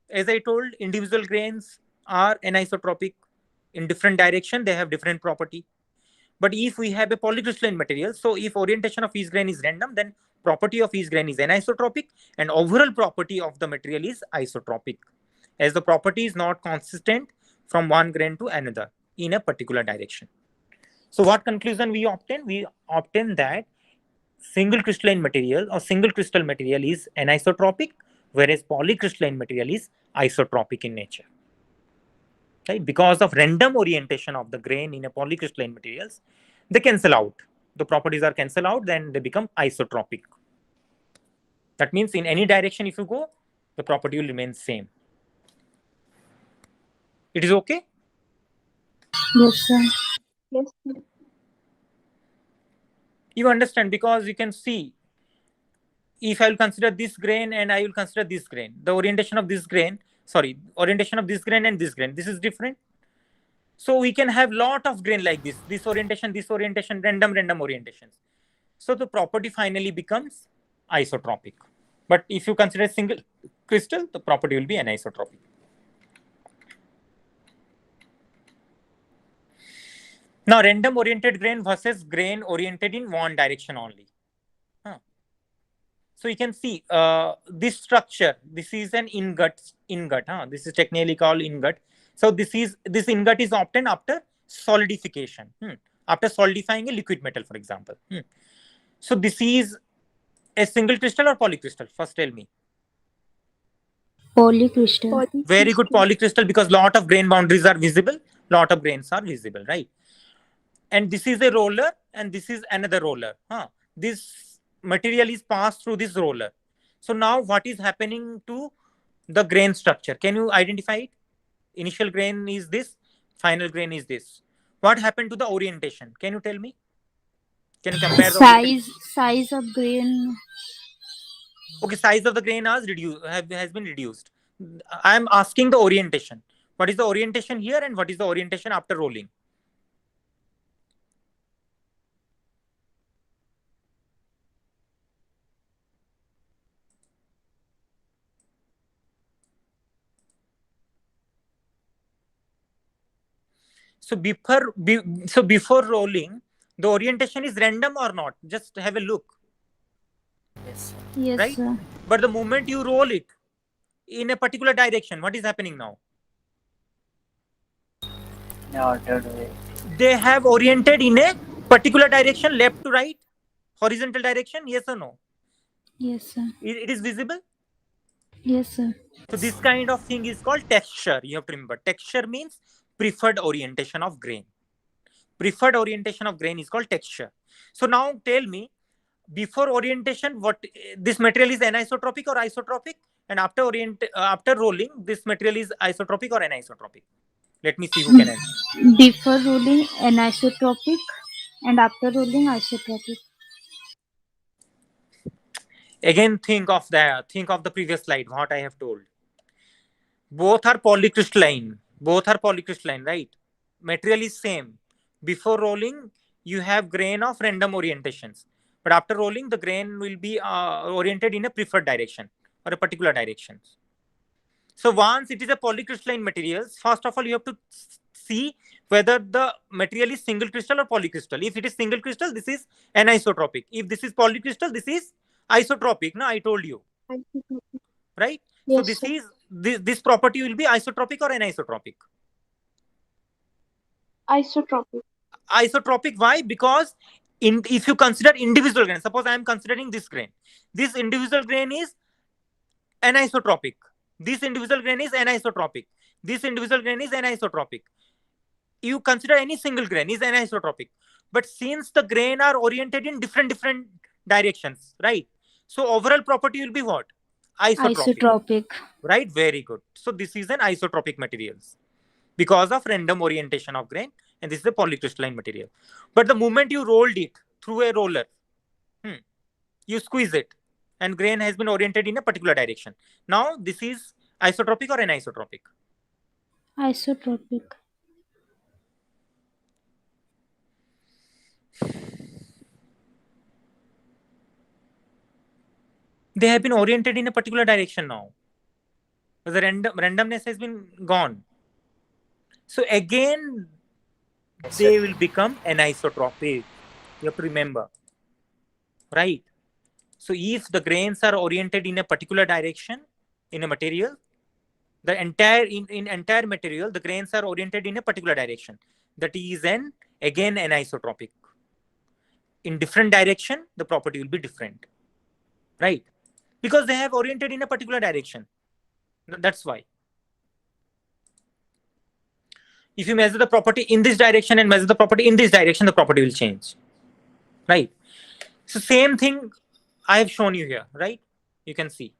A: As I told, individual grains are anisotropic in different direction. They have different property. But if we have a polycrystalline material, so if orientation of each grain is random, then property of each grain is anisotropic and overall property of the material is isotropic, as the property is not consistent from one grain to another in a particular direction. So what conclusion we obtain? We obtain that single crystalline material or single crystal material is anisotropic, whereas polycrystalline material is isotropic in nature. Right? Because of random orientation of the grain in a polycrystalline materials, they cancel out. The properties are cancelled out, then they become isotropic. That means in any direction if you go, the property will remain same. It is okay?
B: Yes, sir.
C: Yes, sir.
A: You understand, because you can see, if I will consider this grain and I will consider this grain, the orientation of this grain, orientation of this grain and this grain, this is different. So we can have lot of grain like this orientation, random orientations. So the property finally becomes isotropic. But if you consider a single crystal, the property will be anisotropic. Now, random oriented grain versus grain oriented in one direction only. So you can see this structure. This is an ingot. This is technically called ingot. So this ingot is obtained after solidification. After solidifying a liquid metal, for example. So this is a single crystal or polycrystal? First tell me.
B: Polycrystal.
A: Very good, polycrystal, because lot of grain boundaries are visible. Lot of grains are visible, right? And this is a roller and this is another roller. This material is passed through this roller. So now what is happening to the grain structure? Can you identify it? Initial grain is this, final grain is this. What happened to the orientation? Can you tell me? Can you compare the
B: size of grain?
A: Okay, size of the grain has been reduced. I am asking the orientation. What is the orientation here and what is the orientation after rolling? So before rolling, the orientation is random or not? Just have a look.
D: Yes, sir.
B: Yes,
A: right?
B: sir.
A: But the moment you roll it in a particular direction, what is happening now?
D: In ordered way.
A: They have oriented in a particular direction, left to right, horizontal direction, yes or no?
B: Yes, sir.
A: It is visible?
B: Yes, sir.
A: So this kind of thing is called texture. You have to remember, texture means preferred orientation of grain. Preferred orientation of grain is called texture. So now tell me, before orientation, what this material is anisotropic or isotropic, and after rolling, this material is isotropic or anisotropic? Let me see who can answer.
B: Before rolling, anisotropic, and after rolling, isotropic.
A: Again, think of the previous slide, what I have told. Both are polycrystalline. Right? Material is same. Before rolling, you have grain of random orientations. But after rolling, the grain will be oriented in a preferred direction or a particular direction. So once it is a polycrystalline material, first of all, you have to see whether the material is single crystal or polycrystal. If it is single crystal, this is anisotropic. If this is polycrystal, this is isotropic. No, I told you. Right?
C: Yes,
A: so this property will be isotropic or anisotropic?
C: Isotropic.
A: Isotropic, why? Because if you consider individual grain, suppose I am considering this grain. This individual grain is anisotropic. This individual grain is anisotropic. This individual grain is anisotropic. You consider any single grain is anisotropic. But since the grain are oriented in different directions, right? So overall property will be what? Isotropic. Right? Very good. So this is an isotropic materials because of random orientation of grain, and this is a polycrystalline material. But the moment you rolled it through a roller, you squeeze it, and grain has been oriented in a particular direction. Now this is isotropic or anisotropic?
B: Isotropic.
A: They have been oriented in a particular direction now. The randomness has been gone. So again,
D: Yes,
A: they
D: sir.
A: will become anisotropic. You have to remember, right? So if the grains are oriented in a particular direction in a material, the entire in entire material, the grains are oriented in a particular direction. That is again anisotropic. In different direction, the property will be different, right? Because they have oriented in a particular direction. That's why. If you measure the property in this direction and measure the property in this direction, the property will change, right? So same thing I have shown you here, right? You can see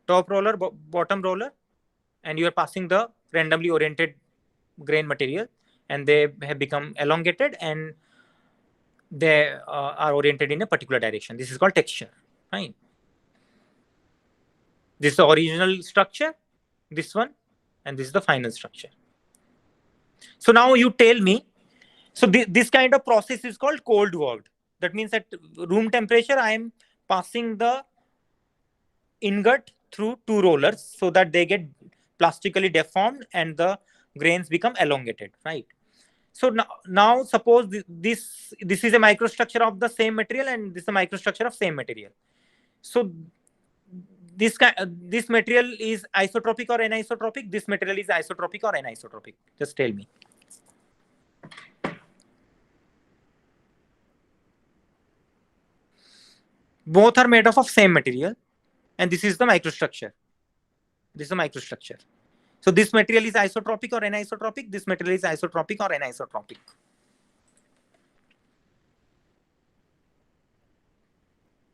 A: top roller, bottom roller, and you are passing the randomly oriented grain material, and they have become elongated and they are oriented in a particular direction. This is called texture, right? This is the original structure, this one, and this is the final structure. So now you tell me, so this kind of process is called cold worked. That means at room temperature, I am passing the ingot through two rollers so that they get plastically deformed and the grains become elongated, right? So now suppose this is a microstructure of the same material and this is a microstructure of same material. So this material is isotropic or anisotropic? This material is isotropic or anisotropic? Just tell me. Both are made up of same material, and this is the microstructure. This is a microstructure. So this material is isotropic or anisotropic? This material is isotropic or anisotropic?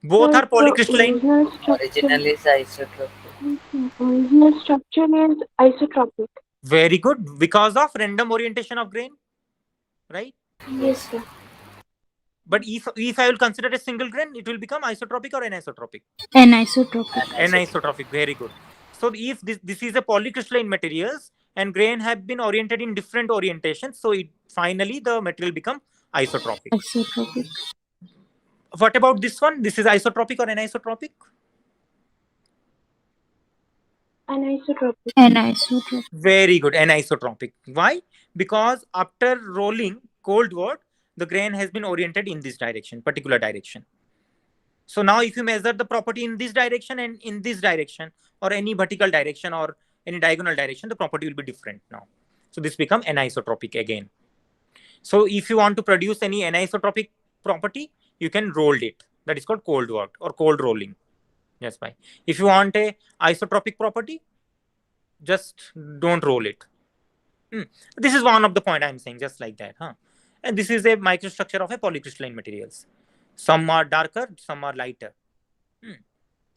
A: Both are polycrystalline.
D: Original is isotropic.
C: Original structure is isotropic.
A: Very good. Because of random orientation of grain, right?
C: Yes, sir.
A: But if I will consider a single grain, it will become isotropic or anisotropic?
B: Anisotropic.
A: Anisotropic. Very good. So if this is a polycrystalline materials and grain have been oriented in different orientations, so finally the material become isotropic.
B: Isotropic.
A: What about this one? This is isotropic or anisotropic?
C: Anisotropic.
B: Anisotropic.
A: Very good. Anisotropic. Why? Because after rolling cold work, the grain has been oriented in this direction, particular direction. So now if you measure the property in this direction and in this direction, or any vertical direction or any diagonal direction, the property will be different now. So this becomes anisotropic again. So if you want to produce any anisotropic property, you can roll it. That is called cold work or cold rolling. That's why. If you want a isotropic property, just don't roll it. This is one of the point I'm saying, just like that. And this is a microstructure of a polycrystalline materials. Some are darker, some are lighter.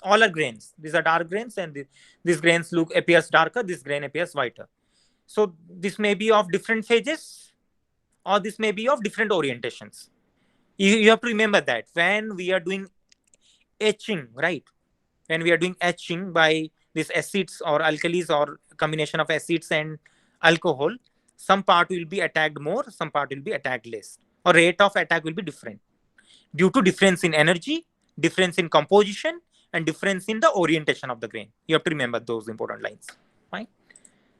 A: All are grains. These are dark grains, and these grains appears darker. This grain appears whiter. So this may be of different phases, or this may be of different orientations. You have to remember that when we are doing etching, right? When we are doing etching by these acids or alkalis or combination of acids and alcohol, some part will be attacked more, some part will be attacked less, or rate of attack will be different due to difference in energy, difference in composition, and difference in the orientation of the grain. You have to remember those important lines. Fine.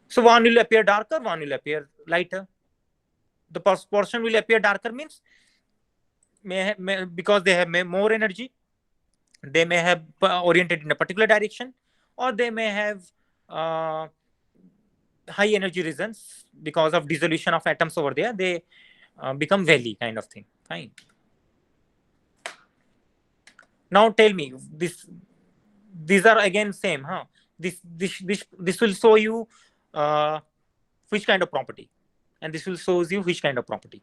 A: So one will appear darker, one will appear lighter. The portion will appear darker means because they have more energy, they may have oriented in a particular direction, or they may have high energy regions because of dissolution of atoms over there. They become valley kind of thing. Fine. Now tell me, these are again same, This will show you which kind of property, and this will show you which kind of property.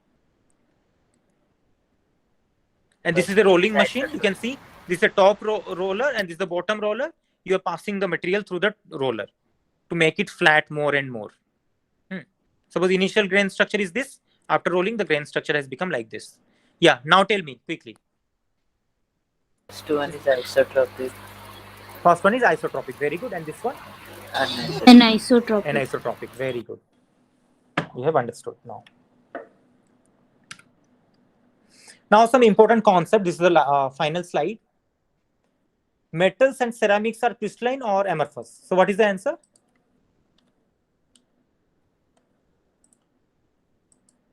A: And this is a rolling machine. You can see this is a top roller and this is the bottom roller. You are passing the material through the roller to make it flat more and more. Suppose initial grain structure is this. After rolling, the grain structure has become like this. Yeah. Now tell me quickly.
D: First one is isotropic.
A: First one is isotropic. Very good. And this one?
B: Anisotropic.
A: Anisotropic. Very good. You have understood now. Now some important concept. This is the final slide. Metals and ceramics are crystalline or amorphous. So what is the answer?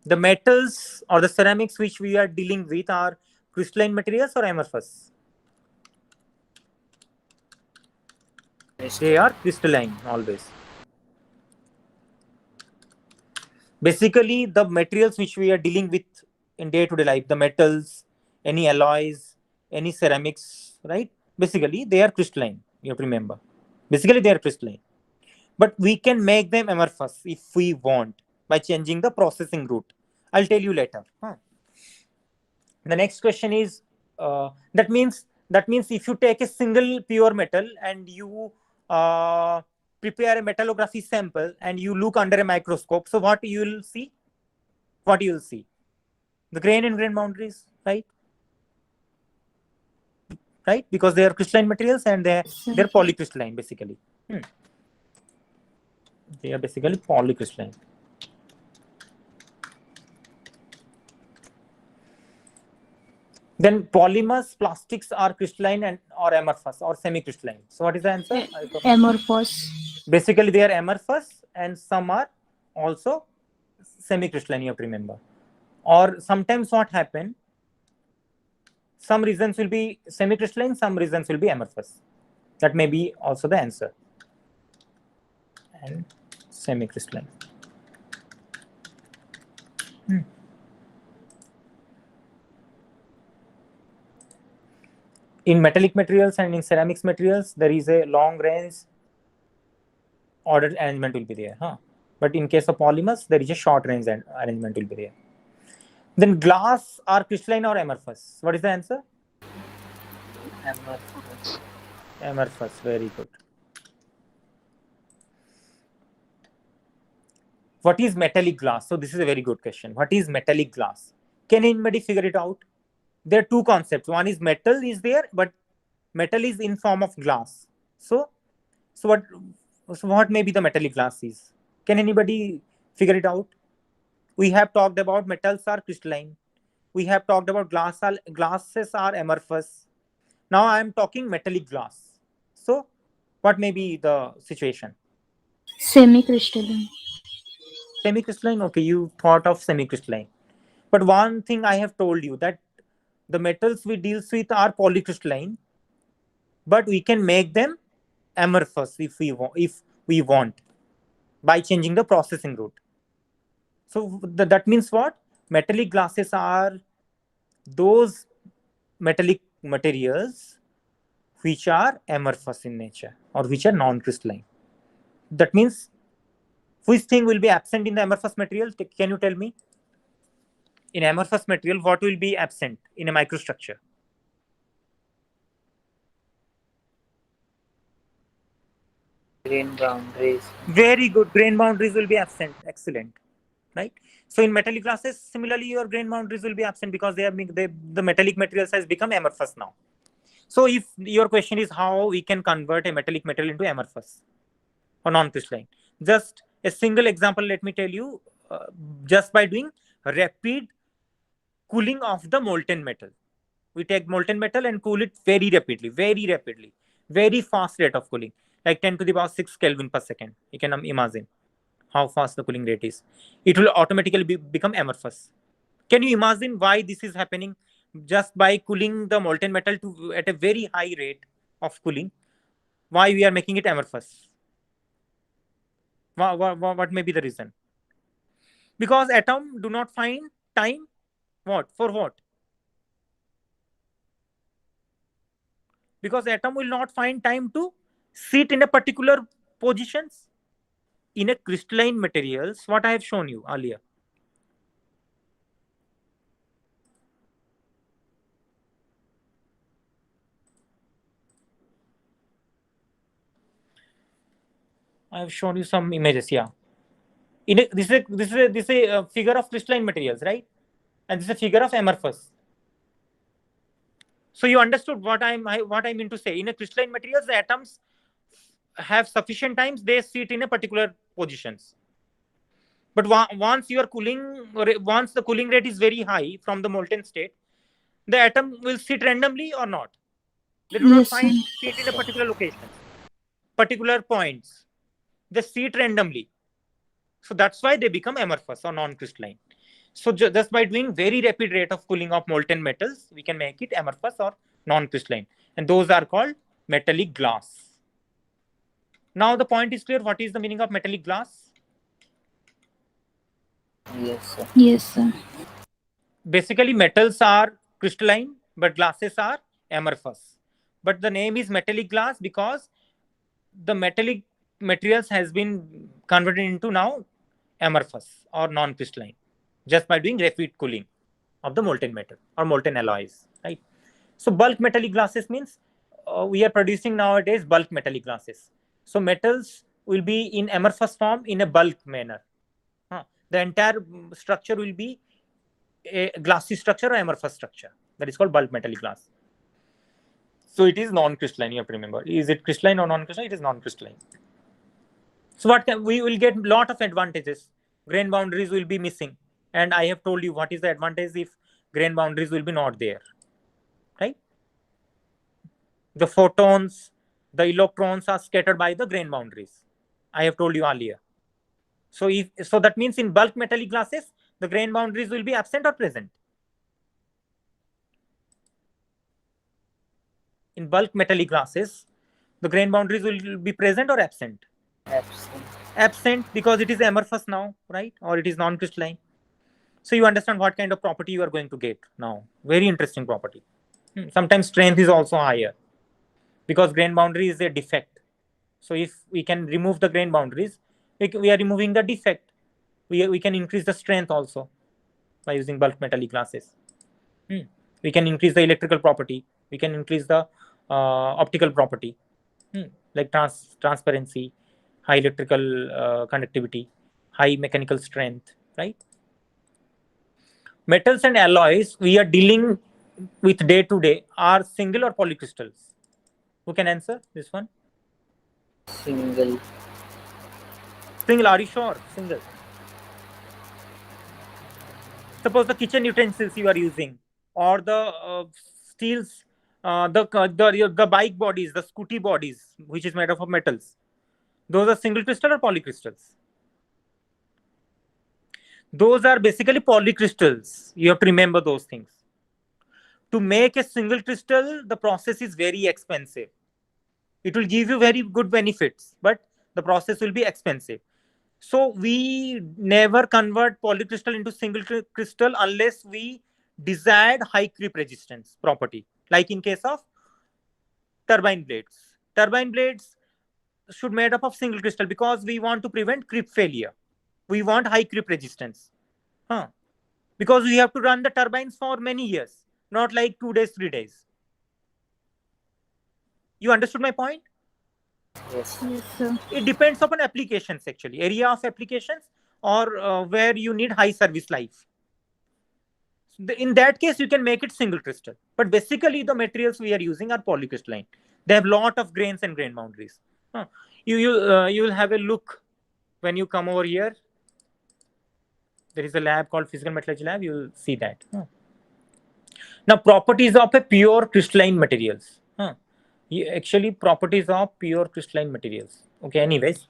A: The metals or the ceramics which we are dealing with are crystalline materials or amorphous? They are crystalline always. Basically, the materials which we are dealing with in day-to-day life, the metals, any alloys, any ceramics, right? Basically, they are crystalline. You have to remember. Basically, they are crystalline. But we can make them amorphous if we want by changing the processing route. I'll tell you later. The next question is that means if you take a single pure metal and you prepare a metallography sample and you look under a microscope, so what you will see? What you will see? The grain and grain boundaries, right? Right, because they are crystalline materials and they're polycrystalline basically. They are basically polycrystalline. Then polymers, plastics are crystalline and or amorphous or semi-crystalline. So what is the answer?
B: Amorphous.
A: Basically, they are amorphous and some are also semi-crystalline. You have to remember. Or sometimes what happen? Some regions will be semi-crystalline, some regions will be amorphous. That may be also the answer. And semi-crystalline. In metallic materials and in ceramics materials, there is a long range ordered arrangement will be there. But in case of polymers, there is a short range arrangement will be there. Then glass are crystalline or amorphous? What is the answer?
D: Amorphous.
A: Amorphous, very good. What is metallic glass? So this is a very good question. What is metallic glass? Can anybody figure it out? There are two concepts. One is metal is there, but metal is in form of glass. So what maybe the metallic glass is? Can anybody figure it out? We have talked about metals are crystalline. We have talked about glasses are amorphous. Now I am talking metallic glass. So what may be the situation?
B: Semi-crystalline.
A: Semi-crystalline, okay, you thought of semi-crystalline. But one thing I have told you that the metals we deal with are polycrystalline, but we can make them amorphous if we want by changing the processing route. So that means what? Metallic glasses are those metallic materials which are amorphous in nature or which are non-crystalline. That means which thing will be absent in the amorphous material? Can you tell me? In amorphous material, what will be absent in a microstructure?
D: Grain boundaries.
A: Very good. Grain boundaries will be absent. Excellent. Right? So in metallic glasses, similarly, your grain boundaries will be absent because the metallic materials has become amorphous now. So if your question is how we can convert a metallic material into amorphous or non-crystalline, just a single example, let me tell you, just by doing rapid cooling of the molten metal. We take molten metal and cool it very rapidly, very fast rate of cooling, like 10 to the power 6 Kelvin per second. You can imagine how fast the cooling rate is. It will automatically become amorphous. Can you imagine why this is happening? Just by cooling the molten metal at a very high rate of cooling, why we are making it amorphous? What may be the reason? Because atom do not find time. What? For what? Because atom will not find time to sit in a particular positions. In a crystalline materials, what I have shown you earlier. I have shown you some images. Yeah. This is a figure of crystalline materials, right? And this is a figure of amorphous. So you understood what I mean to say. In a crystalline materials, the atoms have sufficient times, they sit in a particular positions. But once you are cooling, or once the cooling rate is very high from the molten state, the atom will sit randomly or not. They do not
B: Yes, sir.
A: sit in a particular location, particular points. They sit randomly. So that's why they become amorphous or non-crystalline. So just by doing very rapid rate of cooling of molten metals, we can make it amorphous or non-crystalline. And those are called metallic glass. Now the point is clear. What is the meaning of metallic glass?
D: Yes, sir.
B: Yes, sir.
A: Basically, metals are crystalline, but glasses are amorphous. But the name is metallic glass because the metallic materials has been converted into now amorphous or non-crystalline just by doing rapid cooling of the molten metal or molten alloys, right? So bulk metallic glasses means we are producing nowadays bulk metallic glasses. So metals will be in amorphous form in a bulk manner. The entire structure will be a glassy structure or amorphous structure. That is called bulk metallic glass. So it is non-crystalline. You have to remember. Is it crystalline or non-crystalline? It is non-crystalline. So we will get lot of advantages. Grain boundaries will be missing, and I have told you what is the advantage if grain boundaries will be not there, right? The photons, the electrons are scattered by the grain boundaries. I have told you earlier. So that means in bulk metallic glasses, the grain boundaries will be absent or present. In bulk metallic glasses, the grain boundaries will be present or absent.
D: Absent.
A: Absent because it is amorphous now, right? Or it is non-crystalline. So you understand what kind of property you are going to get now. Very interesting property. Sometimes strength is also higher because grain boundary is a defect. So if we can remove the grain boundaries, we are removing the defect. We can increase the strength also by using bulk metallic glasses. We can increase the electrical property. We can increase the optical property, like transparency, high electrical conductivity, high mechanical strength, right? Metals and alloys we are dealing with day to day are single or polycrystals. Who can answer this one?
D: Single.
A: Single. Are you sure? Single. Suppose the kitchen utensils you are using, or the steels, the bike bodies, the scooty bodies, which is made up of metals. Those are single crystal or polycrystals? Those are basically polycrystals. You have to remember those things. To make a single crystal, the process is very expensive. It will give you very good benefits, but the process will be expensive. So we never convert polycrystal into single crystal unless we desired high creep resistance property, like in case of turbine blades. Turbine blades should made up of single crystal because we want to prevent creep failure. We want high creep resistance. Because we have to run the turbines for many years, not like 2 days, 3 days. You understood my point?
D: Yes.
B: Yes, sir.
A: It depends upon applications, actually, area of applications, or where you need high service life. In that case, you can make it single crystal. But basically, the materials we are using are polycrystalline. They have lot of grains and grain boundaries. You will have a look when you come over here. There is a lab called Physical Metallurgy Lab. You will see that. Now, properties of a pure crystalline materials. Actually, properties of pure crystalline materials. Okay, anyways.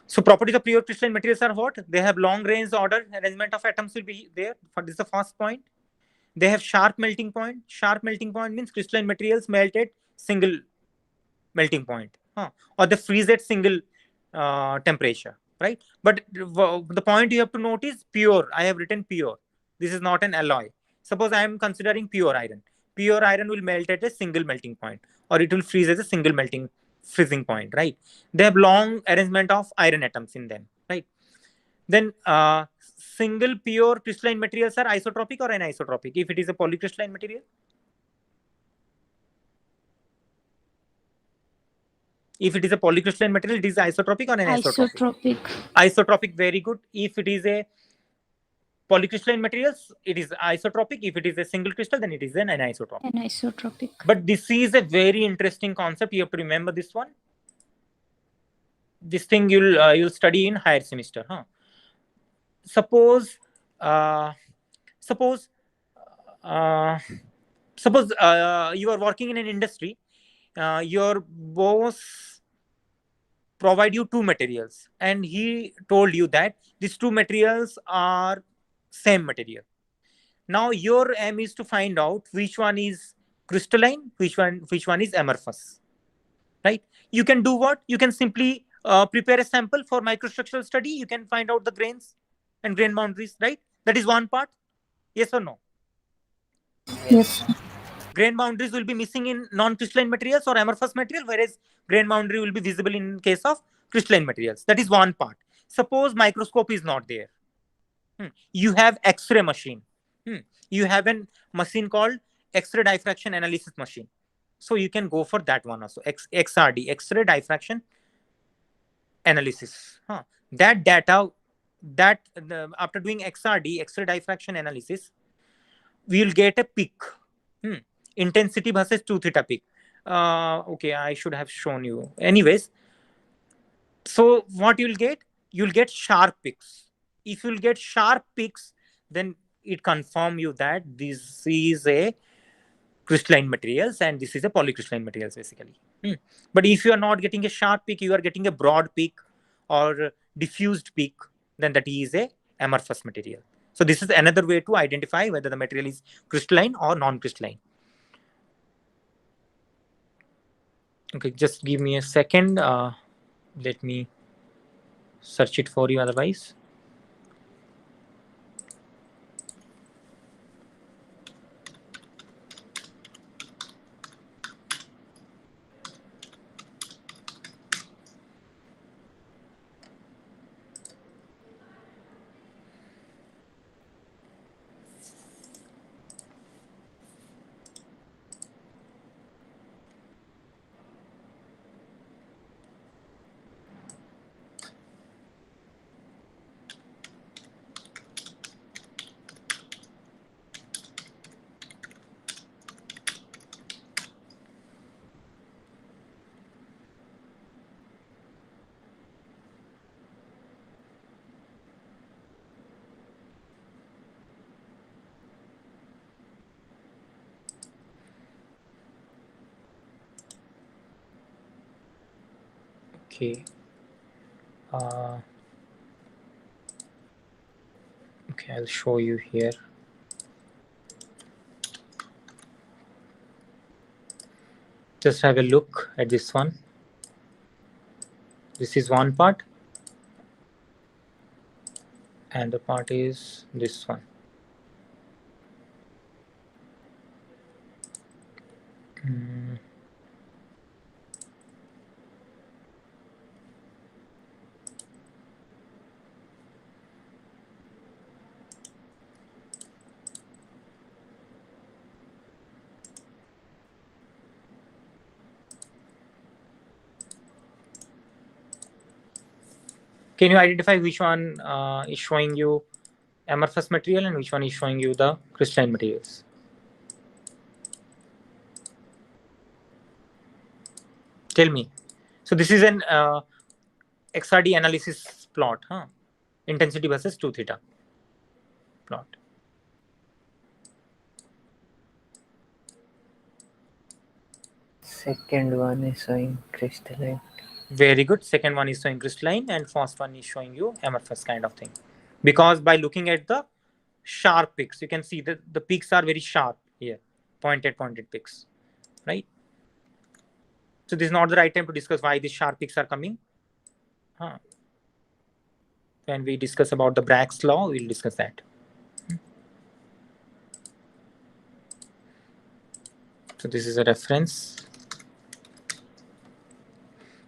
A: So properties of pure crystalline materials are what? They have long range order, arrangement of atoms will be there. This is the first point. They have sharp melting point. Sharp melting point means crystalline materials melt at single melting point, or they freeze at single temperature, right? But the point you have to note is pure. I have written pure. This is not an alloy. Suppose I am considering pure iron. Pure iron will melt at a single melting point, or it will freeze as a single freezing point, right? They have long arrangement of iron atoms in them, right? Then single pure crystalline materials are isotropic or anisotropic if it is a polycrystalline material. If it is a polycrystalline material, it is isotropic or anisotropic?
B: Isotropic.
A: Isotropic, very good. If it is a polycrystalline materials, it is isotropic. If it is a single crystal, then it is an anisotropic.
B: Anisotropic.
A: But this is a very interesting concept. You have to remember this one. This thing you'll study in higher semester. Suppose suppose you are working in an industry, your boss provide you two materials, and he told you that these two materials are same material. Now your aim is to find out which one is crystalline, which one is amorphous, right? You can do what? You can simply prepare a sample for microstructural study. You can find out the grains and grain boundaries, right? That is one part. Yes or no?
D: Yes,
B: Yes.
D: sir.
A: Grain boundaries will be missing in non-crystalline materials or amorphous material, whereas grain boundary will be visible in case of crystalline materials. That is one part. Suppose microscope is not there. You have X-ray machine. You have a machine called X-ray diffraction analysis machine. So you can go for that one also. XRD, X-ray diffraction analysis. That data, after doing XRD, X-ray diffraction analysis, we will get a peak. Intensity versus 2 theta peak. Okay, I should have shown you. Anyways, so what you'll get? You'll get sharp peaks. If you'll get sharp peaks, then it confirm you that this is a crystalline materials and this is a polycrystalline materials basically. But if you are not getting a sharp peak, you are getting a broad peak or diffused peak, then that is a amorphous material. So this is another way to identify whether the material is crystalline or non-crystalline. Okay, just give me a second. Let me search it for you otherwise. Okay. Okay, I'll show you here. Just have a look at this one. This is one part, and the part is this one. Can you identify which one is showing you amorphous material and which one is showing you the crystalline materials? Tell me. So this is an XRD analysis plot, intensity versus 2 theta plot.
D: Second one is showing crystalline.
A: Very good. Second one is showing crystalline, and first one is showing you amorphous kind of thing. Because by looking at the sharp peaks, you can see that the peaks are very sharp here, pointed peaks, right? So this is not the right time to discuss why these sharp peaks are coming. When we discuss about the Bragg's law, we'll discuss that. So this is a reference.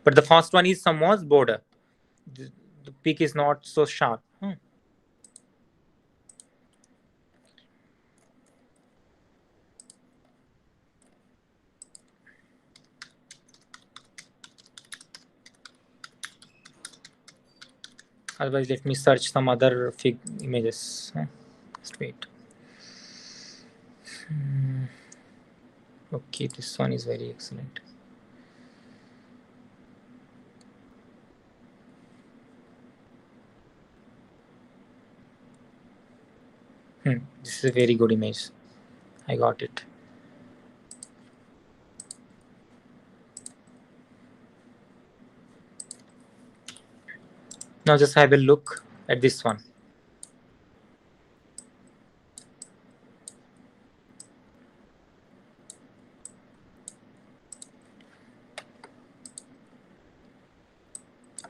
A: But the first one is somewhat border. The peak is not so sharp. Otherwise, let me search some other fig images. Just wait. Okay, this one is very excellent. This is a very good image. I got it. Now just have a look at this one.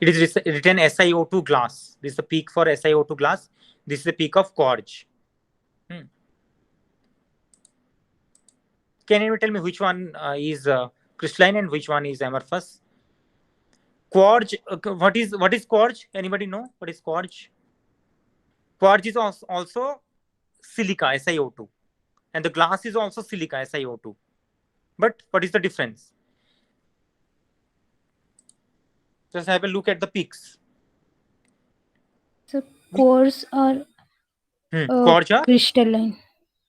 A: It is written SiO2 glass. This is the peak for SiO2 glass. This is the peak of quartz. Can you tell me which one is crystalline and which one is amorphous? Quartz. What is quartz? Anybody know what is quartz? Quartz is also silica SiO2, and the glass is also silica SiO2. But what is the difference? Just have a look at the peaks.
B: So cores are
A: Quartz are,
B: crystalline.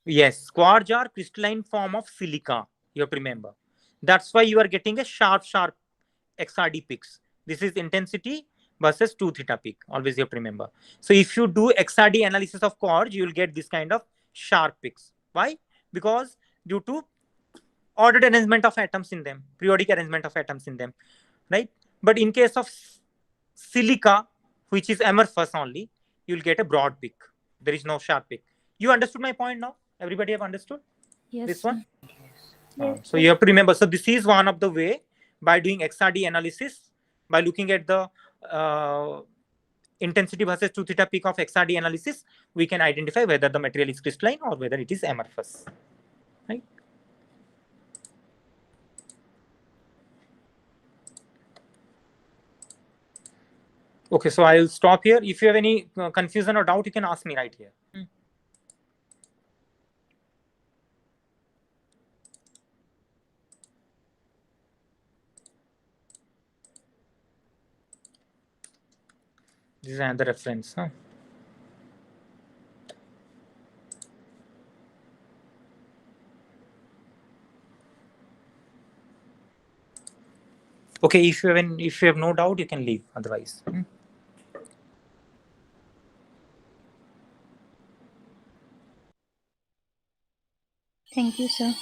A: yes, quartz are crystalline form of silica. You have to remember. That's why you are getting a sharp XRD peaks. This is intensity versus 2 theta peak. Always you have to remember. So if you do XRD analysis of quartz, you will get this kind of sharp peaks. Why? Because due to ordered arrangement of atoms in them, periodic arrangement of atoms in them, right? But in case of silica, which is amorphous only, you will get a broad peak. There is no sharp peak. You understood my point now? Everybody have understood
B: Yes.
A: this one?
C: Yes,
A: So you have to remember. So this is one of the way, by doing XRD analysis, by looking at the intensity versus 2 theta peak of XRD analysis, we can identify whether the material is crystalline or whether it is amorphous, right? Okay, so I'll stop here. If you have any confusion or doubt, you can ask me right here. This is another reference. Okay, if you have no doubt, you can leave. Otherwise,
B: Thank you, sir.